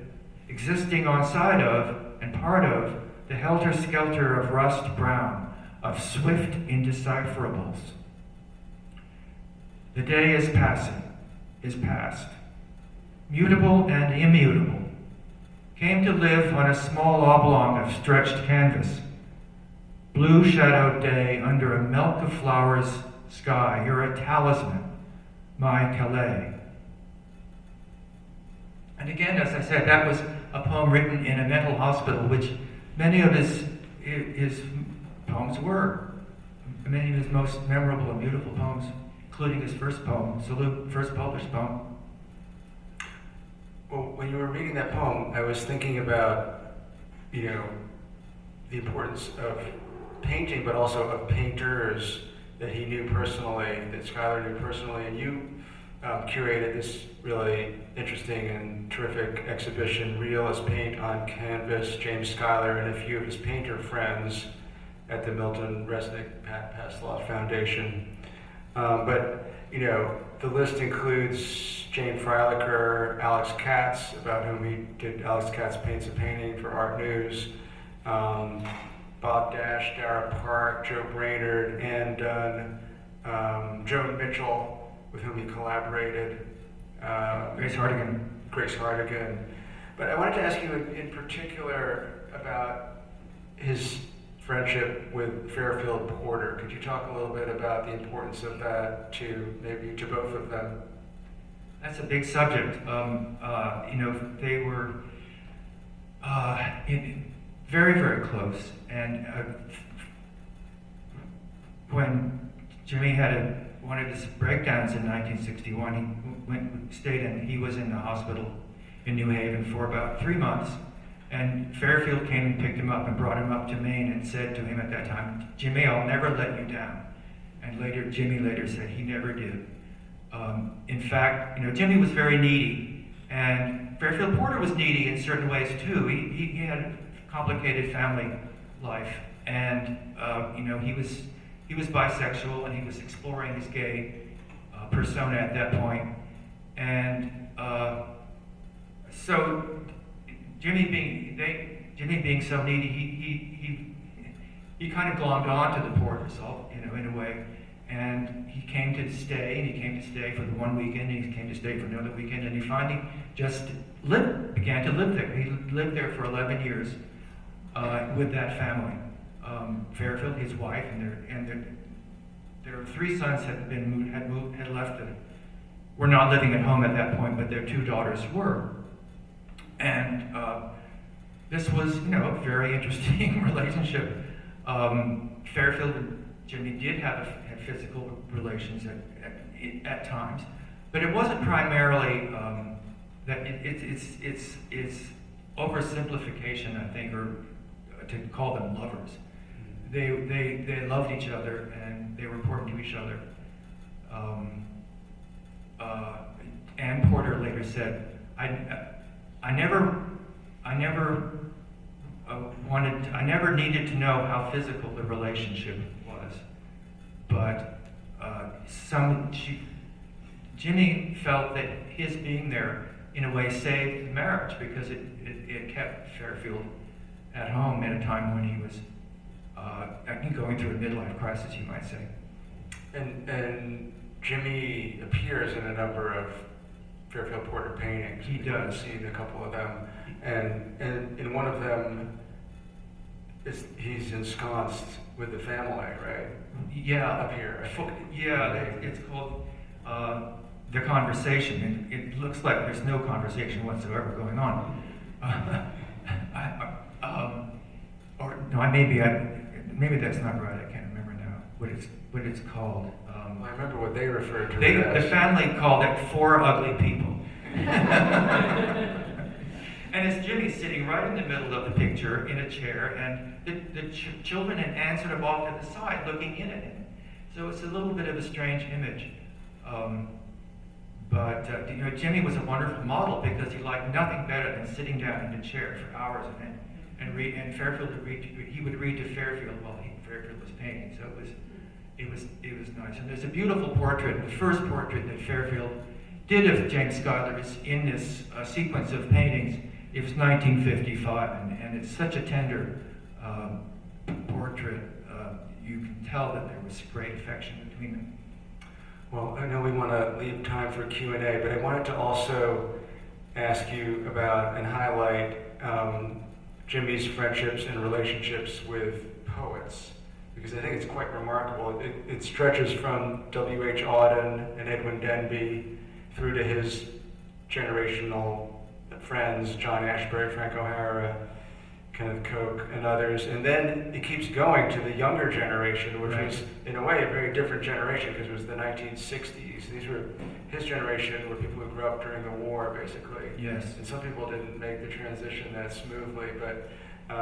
existing on side of, and part of, the helter-skelter of rust brown, of swift indecipherables. The day is passing, is past, mutable and immutable, came to live on a small oblong of stretched canvas. Blue shadowed day under a milk of flowers sky, you're a talisman, my Calais. And again, as I said, that was a poem written in a mental hospital, which many of his poems were. Many of his most memorable and beautiful poems, including his first poem, Salute, first published poem. Well, when you were reading that poem, I was thinking about, the importance of painting, but also of painters that he knew personally, that Schuyler knew personally, and you curated this really interesting and terrific exhibition, Real as Paint on Canvas, James Schuyler and a few of his painter friends at the Milton Resnick Pat Pasloff Foundation. But the list includes Jane Freilicher, Alex Katz, about whom he did Alex Katz Paints a Painting for Art News, Bob Dash, Dara Park, Joe Brainerd, Ann Dunn, Joan Mitchell, with whom he collaborated, Grace Hardigan. Grace Hardigan. But I wanted to ask you in particular about his friendship with Fairfield Porter. Could you talk a little bit about the importance of that to both of them? That's a big subject. They were very, very close. And when Jimmy wanted his breakdowns in 1961, he was in the hospital in New Haven for about 3 months. And Fairfield came and picked him up and brought him up to Maine and said to him at that time, Jimmy, I'll never let you down. And Jimmy later said he never did. In fact, Jimmy was very needy, and Fairfield Porter was needy in certain ways too. He had a complicated family life, and he was bisexual, and he was exploring his gay persona at that point. And so Jimmy being so needy, he kind of glommed on to the Porters, in a way. And he came to stay, for the one weekend, and he came to stay for another weekend, and he finally just began to live there. He lived there for 11 years with that family. Fairfield, his wife, and their 3 sons had left them. Were not living at home at that point, but their 2 daughters were. And this was, a very interesting relationship. Fairfield and Jimmy did have physical relations at times, but it wasn't primarily that it's oversimplification, I think, or to call them lovers. They loved each other and they were important to each other. Ann Porter later said, I never I never needed to know how physical the relationship was, but Jimmy felt that his being there in a way saved the marriage because it kept Fairfield at home at a time when he was going through a midlife crisis, you might say. And Jimmy appears in a number of Fairfield Porter paintings. He does. I've seen a couple of them, and in one of them, he's ensconced with the family, right? Yeah. Up here. I think. Yeah, it's called The Conversation. It looks like there's no conversation whatsoever going on. Or no, maybe that's not right. I can't remember now what it's called. I remember what they referred to. The family called it Four Ugly People. And it's Jimmy sitting right in the middle of the picture in a chair, and the children and Anne sort of off to the side looking in at him. So it's a little bit of a strange image. But Jimmy was a wonderful model because he liked nothing better than sitting down in a chair for hours and read. And Fairfield would read. He would read to Fairfield while Fairfield was painting. So it was nice. And there's a beautiful portrait. The first portrait that Fairfield did of James Schuyler is in this sequence of paintings. It was 1955, and it's such a tender portrait. You can tell that there was great affection between them. Well, I know we want to leave time for Q&A, but I wanted to also ask you about and highlight Jimmy's friendships and relationships with poets, because I think it's quite remarkable. It stretches from W.H. Auden and Edwin Denby through to his generational friends, John Ashbery, Frank O'Hara, Kenneth Koch, and others. And then it keeps going to the younger generation, which was, in a way, a very different generation because it was the 1960s. These were his generation, were people who grew up during the war, basically. Yes. And some people didn't make the transition that smoothly, but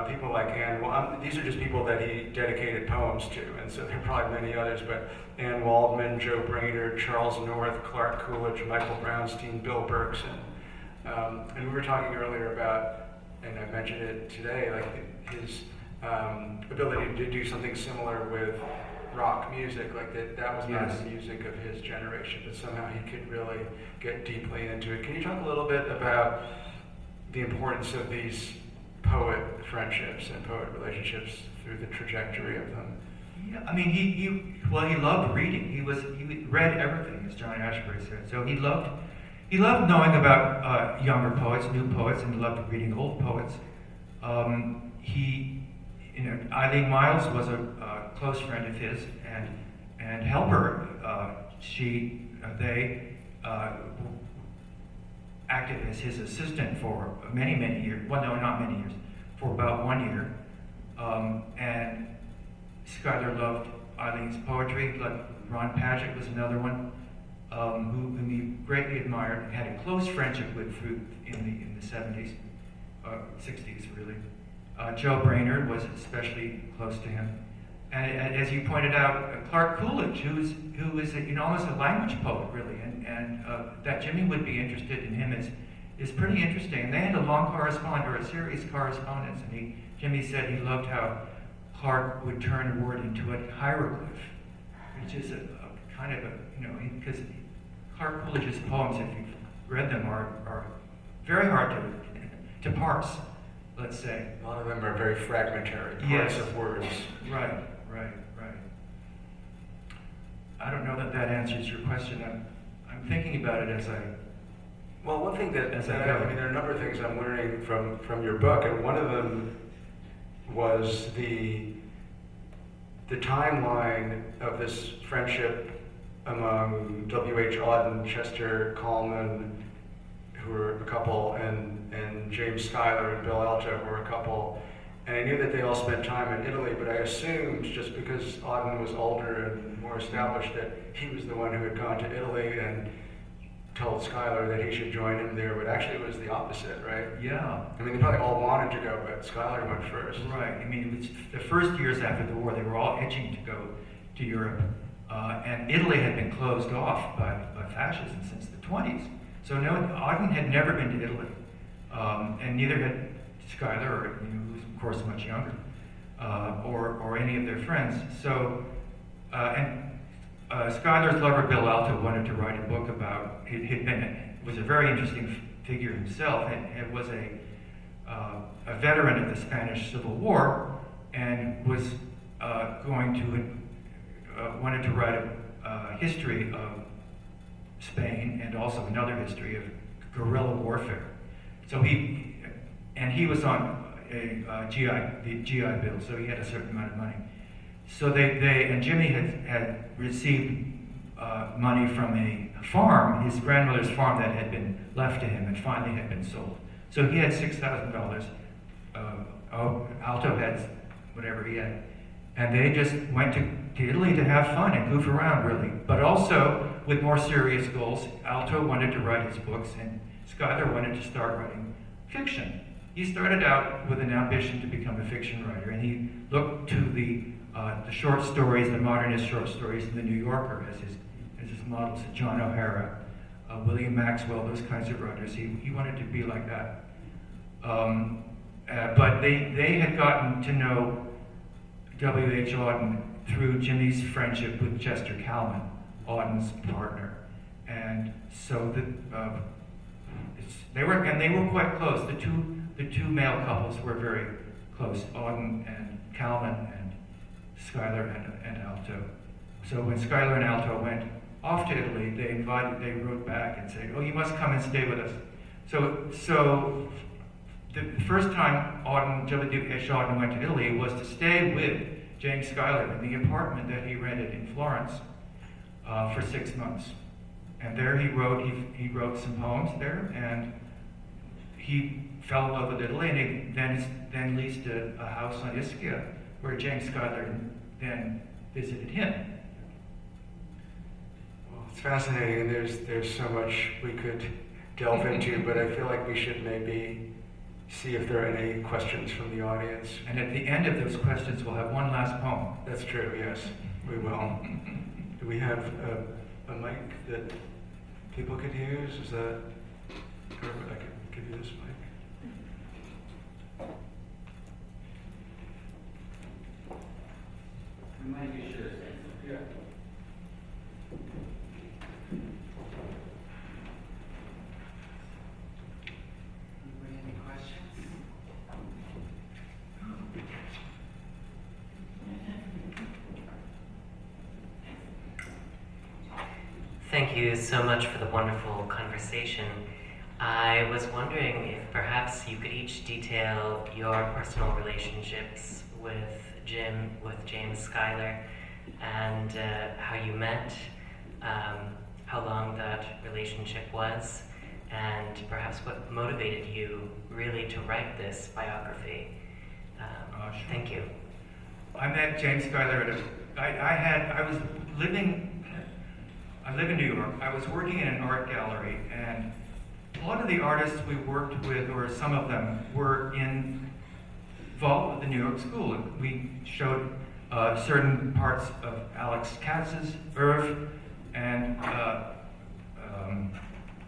people like Anne, these are just people that he dedicated poems to, and so there are probably many others, but Anne Waldman, Joe Brainerd, Charles North, Clark Coolidge, Michael Brownstein, Bill Berkson. And we were talking earlier about, and I mentioned it today, like his ability to do something similar with rock music, like that was not the music of his generation, but somehow he could really get deeply into it. Can you talk a little bit about the importance of these poet friendships and poet relationships through the trajectory of them? Yeah, I mean, he loved reading. He read everything, as John Ashbery said. So he loved knowing about younger poets, new poets, and he loved reading old poets. Eileen Miles was a close friend of his and helper. They acted as his assistant for many, many years. Well, no, not many years. For about 1 year. And Schuyler loved Eileen's poetry. Ron Padgett was another one. Whom he greatly admired and had a close friendship with in the 70s, 60s really. Joe Brainerd was especially close to him. And as you pointed out, Clark Coolidge, who is almost a language poet really, and that Jimmy would be interested in him is pretty interesting. And they had a long correspondence, or a serious correspondence, and Jimmy said he loved how Clark would turn a word into a hieroglyph, which is a kind of because Clark Coolidge's poems, if you've read them, are very hard to parse, let's say. A lot of them are very fragmentary, parts of words. Right. I don't know that answers your question. I'm thinking about it as I... Well, one thing that, as I there are a number of things I'm learning from your book, and one of them was the timeline of this friendship among W.H. Auden, Chester Kallman, who were a couple, and James Schuyler and Bill Alto, who were a couple. And I knew that they all spent time in Italy, but I assumed, just because Auden was older and more established, that he was the one who had gone to Italy and told Schuyler that he should join him there, but actually it was the opposite, right? Yeah. I mean, they probably all wanted to go, but Schuyler went first. Right. I mean, it was the first years after the war, they were all itching to go to Europe. and Italy had been closed off by fascism since the 20s. So no, Auden had never been to Italy, and neither had Schuyler, or, who was of course much younger, or any of their friends. So, Schuyler's lover Bill Alto wanted to write a book about. Was a very interesting figure himself, and was a veteran of the Spanish Civil War, and was wanted to write a history of Spain and also another history of guerrilla warfare. So he was on the GI Bill, so he had a certain amount of money. So and Jimmy had received money from a farm, his grandmother's farm, that had been left to him and finally had been sold. So he had $6,000. Alto had whatever he had. And they just went to Italy to have fun and goof around, really. But also with more serious goals. Alto wanted to write his books, and Schuyler wanted to start writing fiction. He started out with an ambition to become a fiction writer, and he looked to the short stories, the modernist short stories in the New Yorker as his models, John O'Hara, William Maxwell, those kinds of writers. He wanted to be like that. But they had gotten to know W.H. Auden through Jimmy's friendship with Chester Kalman, Auden's partner, and so they were quite close. The two male couples were very close, Auden and Kalman, and Schuyler and Alto. So when Schuyler and Alto went off to Italy, they wrote back and said, "Oh, you must come and stay with us." So the first time W.H. Auden went to Italy was to stay with James Schuyler in the apartment that he rented in Florence for 6 months. And there he wrote some poems there, and he fell in love with Italy, and he then leased a house on Ischia, where James Schuyler then visited him. Well, it's fascinating, and there's so much we could delve into, but I feel like we should maybe see if there are any questions from the audience. And at the end of those questions, we'll have one last poem. That's true, yes, we will. Do we have a mic that people could use? Is that, or I could give you this mic? We might use yours. Yeah. Any questions? Thank you so much for the wonderful conversation. I was wondering if perhaps you could each detail your personal relationships with James Schuyler, and how you met, how long that relationship was, and perhaps what motivated you really to write this biography. Sure. Thank you. I met James Schuyler I live in New York. I was working in an art gallery, and a lot of the artists we worked with, or some of them, were involved with the New York School. We showed certain parts of Alex Katz's oeuvre, and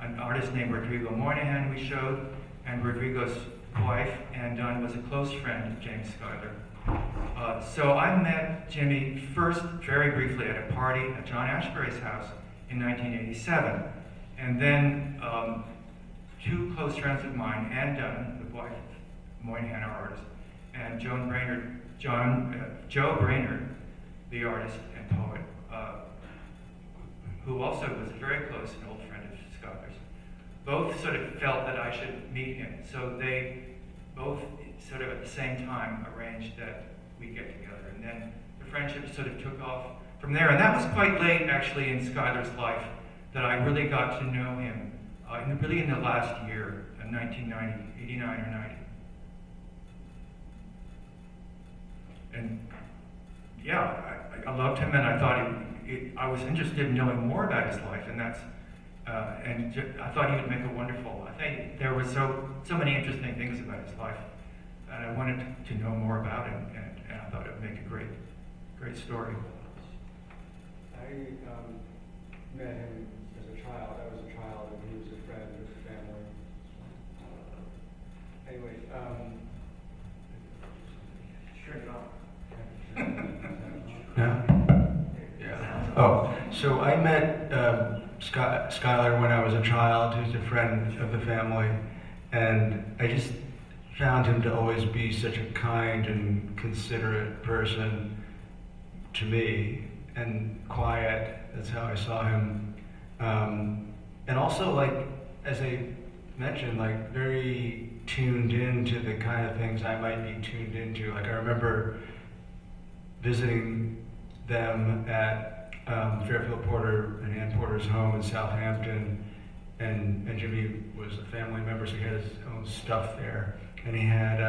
an artist named Rodrigo Moynihan we showed, and Rodrigo's wife, Ann Dunn, was a close friend of James Schuyler. So I met Jimmy first very briefly at a party at John Ashbery's house in 1987. And then two close friends of mine, Ann Dunn, the wife of Moynihan, our artist, and Joe Brainerd, the artist and poet, who also was very close and old friend of Schuyler's, both sort of felt that I should meet him. So they both sort of at the same time arranged that we get together. And then the friendship sort of took off from there. And that was quite late, actually, in Schuyler's life, that I really got to know him, really in the last year, in 1990, 89 or 90. And yeah, I loved him, and I thought I was interested in knowing more about his life, and I thought he would make a wonderful. I think there were so many interesting things about his life, and I wanted to know more about him, and I thought it would make a great story. I met him as a child. I was a child, and he was a friend of the family. Anyway, turn it off. Yeah. Oh, so I met Skylar when I was a child, who's a friend of the family, and I just found him to always be such a kind and considerate person to me, and quiet. That's how I saw him. And also, like, as I mentioned, like, very tuned into the kind of things I might be tuned into. Like, I remember visiting them at Fairfield Porter and Ann Porter's home in Southampton, and Jimmy was a family member, so he had his own stuff there. And he had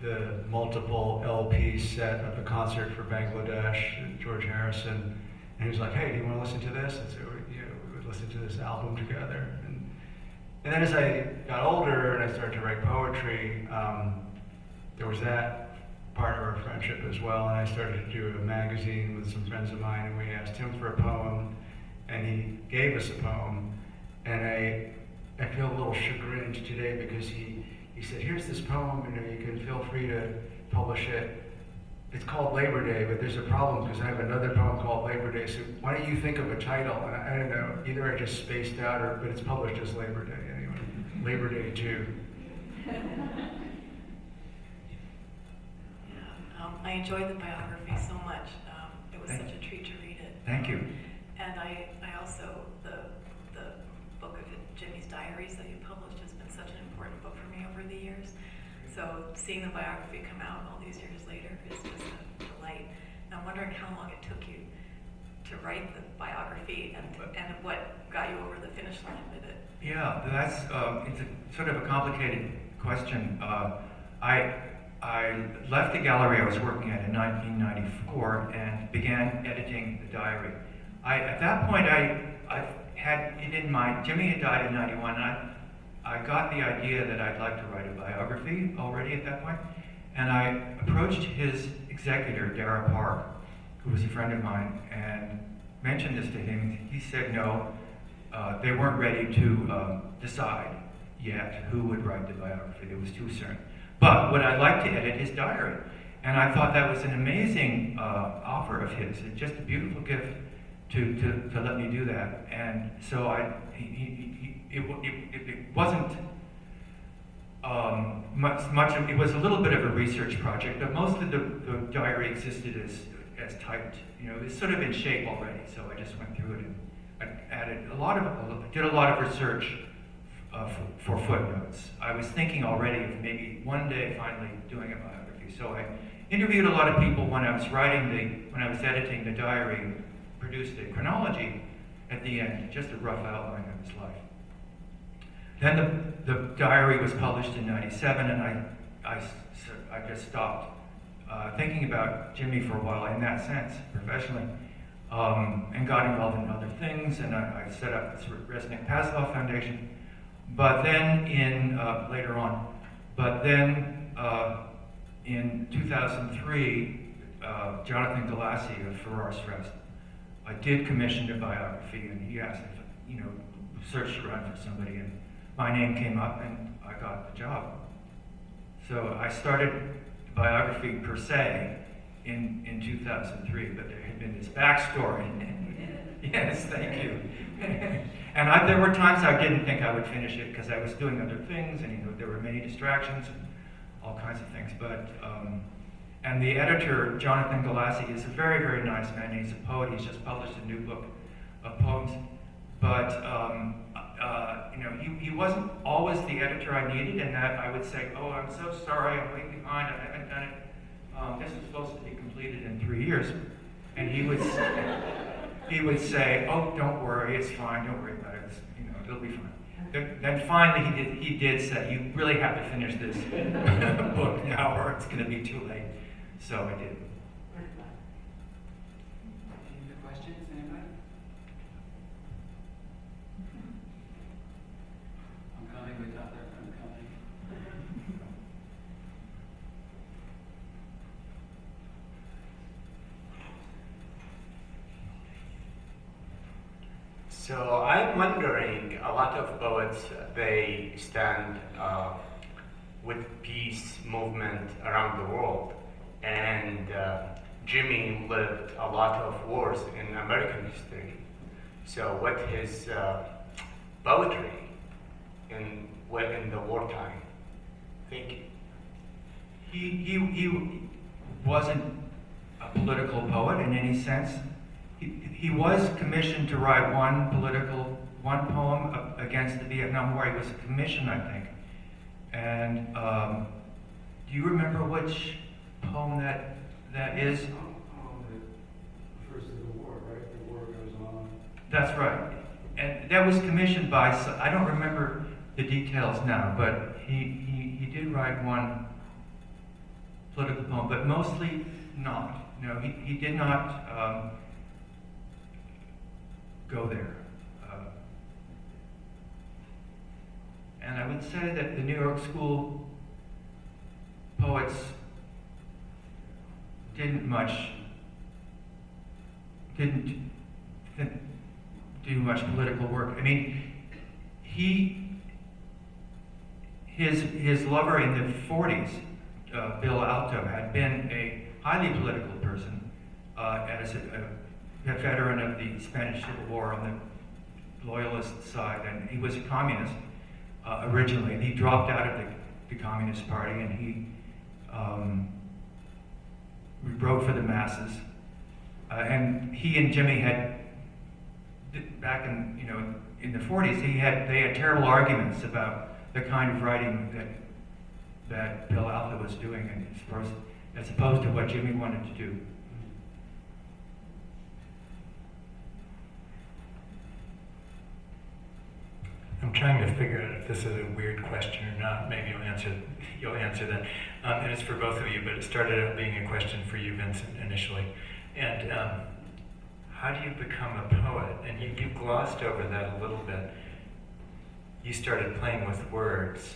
the multiple LP set of the concert for Bangladesh, George Harrison, and he was like, "Hey, do you want to listen to this?" And so we would listen to this album together. And then as I got older and I started to write poetry, there was that part of our friendship as well. And I started to do a magazine with some friends of mine, and we asked him for a poem, and he gave us a poem. And I feel a little chagrined today because he said, "Here's this poem, you can feel free to publish it. It's called Labor Day, but there's a problem because I have another poem called Labor Day, so why don't you think of a title?" And I don't know, either I just spaced out, but it's published as Labor Day anyway. Labor Day 2. I enjoyed the biography so much. It was such a treat to read it. Thank you. And I also, the book of Jimmy's diaries that you published has been such an important book for me over the years. So seeing the biography come out all these years later is just a delight. And I'm wondering how long it took you to write the biography and what got you over the finish line with it. Yeah, that's it's a sort of a complicated question. I left the gallery I was working at in 1994 and began editing the diary. At that point, I had it in mind. Jimmy had died in '91, and I got the idea that I'd like to write a biography already at that point, and I approached his executor, Dara Park, who was a friend of mine, and mentioned this to him. He said no, they weren't ready to decide yet who would write the biography. It was too soon. But would I like to edit his diary? And I thought that was an amazing offer of his. It's just a beautiful gift to let me do that. And so it wasn't much of, it was a little bit of a research project, but most of the diary existed as typed. It's sort of in shape already. So I just went through it and I did a lot of research for footnotes. I was thinking already of maybe one day finally doing a biography. So I interviewed a lot of people when I was editing the diary, produced a chronology at the end, just a rough outline of his life. Then the diary was published in '97, and I just stopped thinking about Jimmy for a while in that sense, professionally, and got involved in other things, and I set up this Resnick Pavlov Foundation. But then in 2003, Jonathan Galassi of Farrar Straus, I did commission a biography, and he asked if, searched around for somebody, and my name came up, and I got the job. So I started the biography per se in 2003, but there had been this backstory. Yes, thank you. And there were times I didn't think I would finish it because I was doing other things, and there were many distractions and all kinds of things. But and the editor, Jonathan Galassi, is a very, very nice man. He's a poet. He's just published a new book of poems. But he wasn't always the editor I needed, and that I would say, "Oh, I'm so sorry, I'm way behind. I haven't done it. This was supposed to be completed in 3 years," and he would say, "Oh, don't worry, it's fine. Don't worry about it. It'll be fine." Then finally he did say, "You really have to finish this book now, or it's going to be too late." So I did. Any other questions, anybody? I'm coming with other. I'm coming. So I'm wondering, a lot of poets, they stand with peace movement around the world. And Jimmy lived a lot of wars in American history. So what his poetry in the wartime? Think He wasn't a political poet in any sense. He was commissioned to write one poem against the Vietnam War. He was commissioned, I think. And do you remember which poem that is? First of the war, right? The war goes on. That's right. And that was commissioned by, I don't remember the details now, but he did write one political poem, but mostly not. No, he did not go there. And I would say that the New York School poets didn't do much political work. I mean, his lover in the 40s, Bill Alto, had been a highly political person, as a veteran of the Spanish Civil War on the Loyalist side, and he was a communist originally. He dropped out of the Communist Party, and he wrote for the masses. And he and Jimmy had, back in the 40s, they had terrible arguments about the kind of writing that Bill Alto was doing, and as opposed to what Jimmy wanted to do. I'm trying to figure out if this is a weird question or not. Maybe you'll answer that. And it's for both of you, but it started out being a question for you, Vincent, initially. And how do you become a poet? And you glossed over that a little bit. You started playing with words.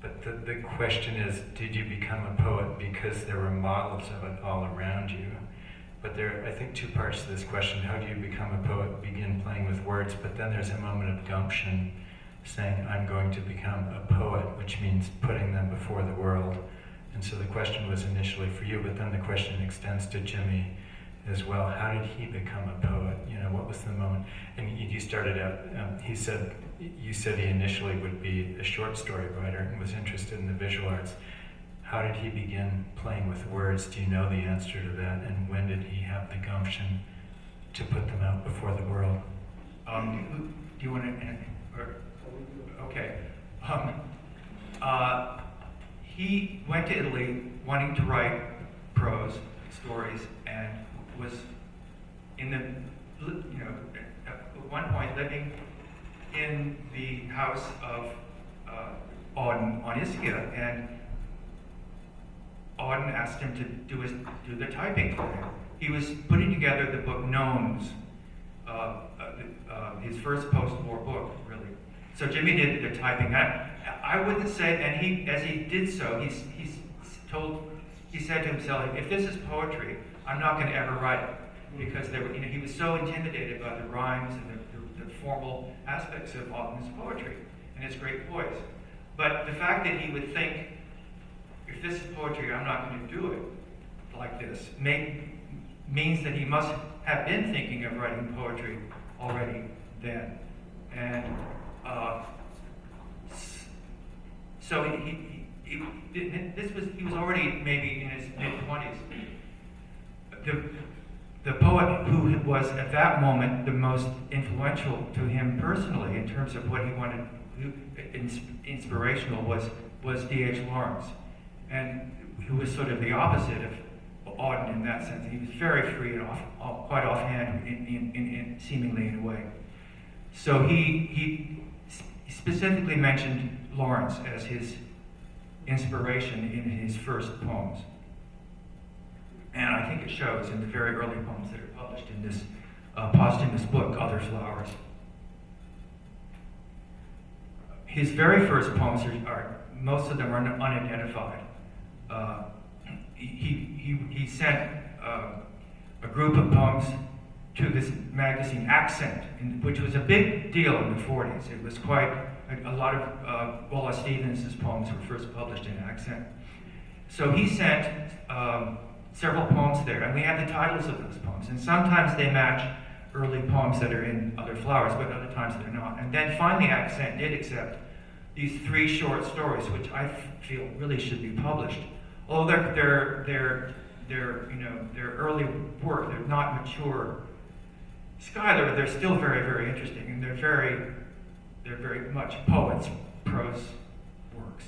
But the question is, did you become a poet because there were models of it all around you? But there are, I think, two parts to this question. How do you become a poet? Begin playing with words, but then there's a moment of gumption, saying, I'm going to become a poet, which means putting them before the world. And so the question was initially for you, but then the question extends to Jimmy as well. How did he become a poet? What was the moment? And you started out, you said he initially would be a short story writer and was interested in the visual arts. How did he begin playing with words? Do you know the answer to that? And when did he have the gumption to put them out before the world? Do you want to? Okay. He went to Italy wanting to write prose stories, and was at one point living in the house of Auden on Ischia, and Auden asked him to do the typing for him. He was putting together the book Gnomes, his first post-war book, really. So Jimmy did the typing. I wouldn't say, and as he did so, he said to himself, if this is poetry, I'm not going to ever write it, because he was so intimidated by the rhymes and the formal aspects of Auden's poetry and his great voice. But the fact that he would think, if this is poetry, I'm not going to do it like this, means that he must have been thinking of writing poetry already then. And so he was already maybe in his mid-20s. The poet who was at that moment the most influential to him personally in terms of what he wanted, inspirational, was D.H. Lawrence, and who was sort of the opposite of Auden in that sense. He was very free and quite offhand, seemingly in a way. So he specifically mentioned Lawrence as his inspiration in his first poems. And I think it shows in the very early poems that are published in this posthumous book, Other Flowers. His very first poems most of them are unidentified. He sent a group of poems to this magazine, Accent, which was a big deal in the 40s. It was quite, a lot of Wallace Stevens' poems were first published in Accent. So he sent several poems there, and we have the titles of those poems. And sometimes they match early poems that are in Other Flowers, but other times they're not. And then finally Accent did accept these 3 short stories, which I feel really should be published. Although they're early work, they're not mature Schuyler, but they're still very, very interesting, and they're very much poets' prose works.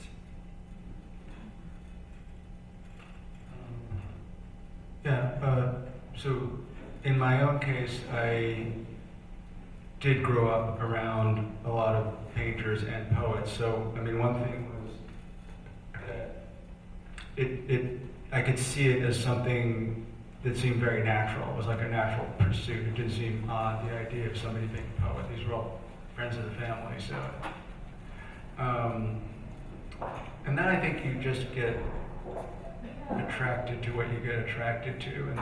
So in my own case, I did grow up around a lot of painters and poets. So, I mean, one thing was that I could see it as something that seemed very natural. It was like a natural pursuit. It didn't seem odd, the idea of somebody being a poet. These were all friends of the family, so. And then I think you just get attracted to what you get attracted to and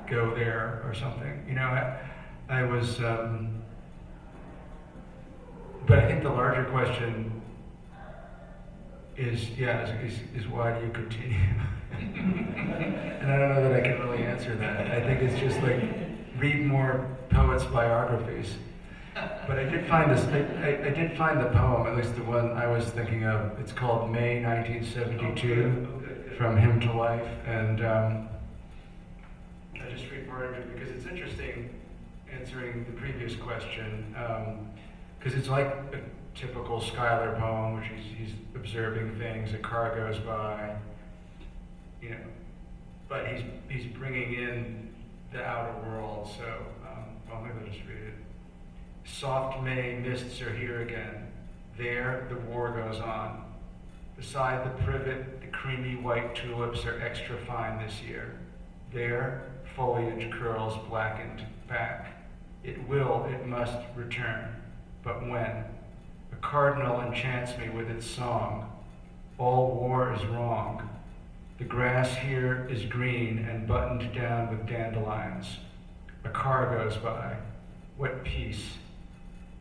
go there or something. You know, I was, but I think the larger question is why do you continue? And I don't know that I can really answer that. I think it's just like, read more poets' biographies. But I did find this, I did find the poem, at least the one I was thinking of. It's called May 1972, From Him to Life. And I just read part of it because it's interesting answering the previous question. Because it's like a typical Schuyler poem, which he's observing things, a car goes by, you know, but he's bringing in the outer world. So, well, maybe I'll just read it. Soft May mists are here again. There, the war goes on. Beside the privet, the creamy white tulips are extra fine this year. There, foliage curls blackened back. It must return. But when? A cardinal enchants me with its song. All war is wrong. The grass here is green and buttoned down with dandelions. A car goes by. What peace.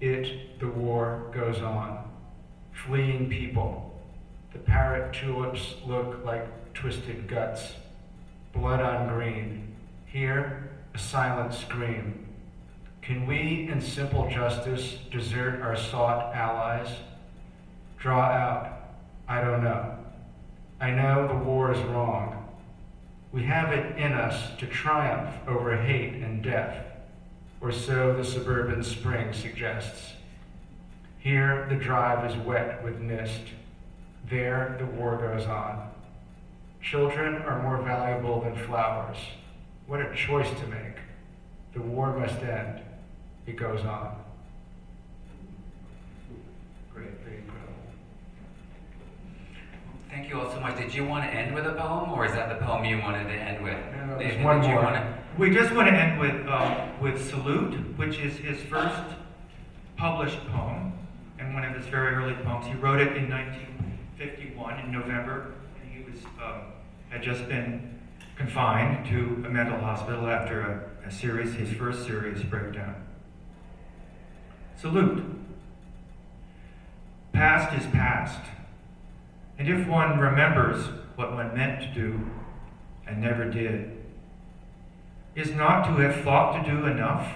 The war goes on. Fleeing people. The parrot tulips look like twisted guts. Blood on green. Here, a silent scream. Can we, in simple justice, desert our sought allies? Draw out. I don't know. I know the war is wrong. We have it in us to triumph over hate and death, or so the suburban spring suggests. Here, the drive is wet with mist. There, the war goes on. Children are more valuable than flowers. What a choice to make. The war must end. It goes on. Great, very incredible. Thank you all so much. Did you want to end with a poem, or is that the poem you wanted to end with? No, there's Nathan, one did you more. wanna- We just want to end with Salute, which is his first published poem, and one of his very early poems. He wrote it in 1951 in November, and he was had just been confined to a mental hospital after his first serious breakdown. Salute. Past is past, and if one remembers what one meant to do and never did, is not to have thought to do enough?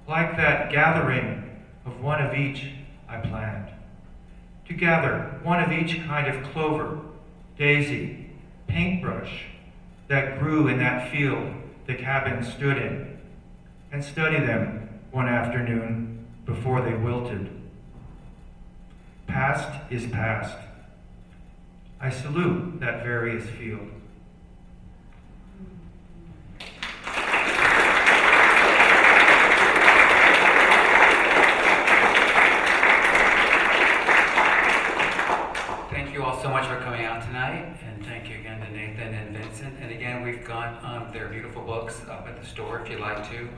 Like that gathering of one of each I planned. To gather one of each kind of clover, daisy, paintbrush that grew in that field the cabin stood in, and study them one afternoon before they wilted. Past is past. I salute that various field. Thank you all so much for coming out tonight, and thank you again to Nathan and Vincent. And again, we've got their beautiful books up at the store if you'd like to,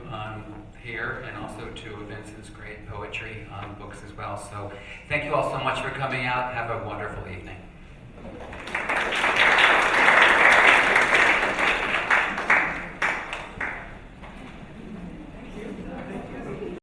here, and also to Vincent's great poetry books as well. So thank you all so much for coming out. Have a wonderful evening.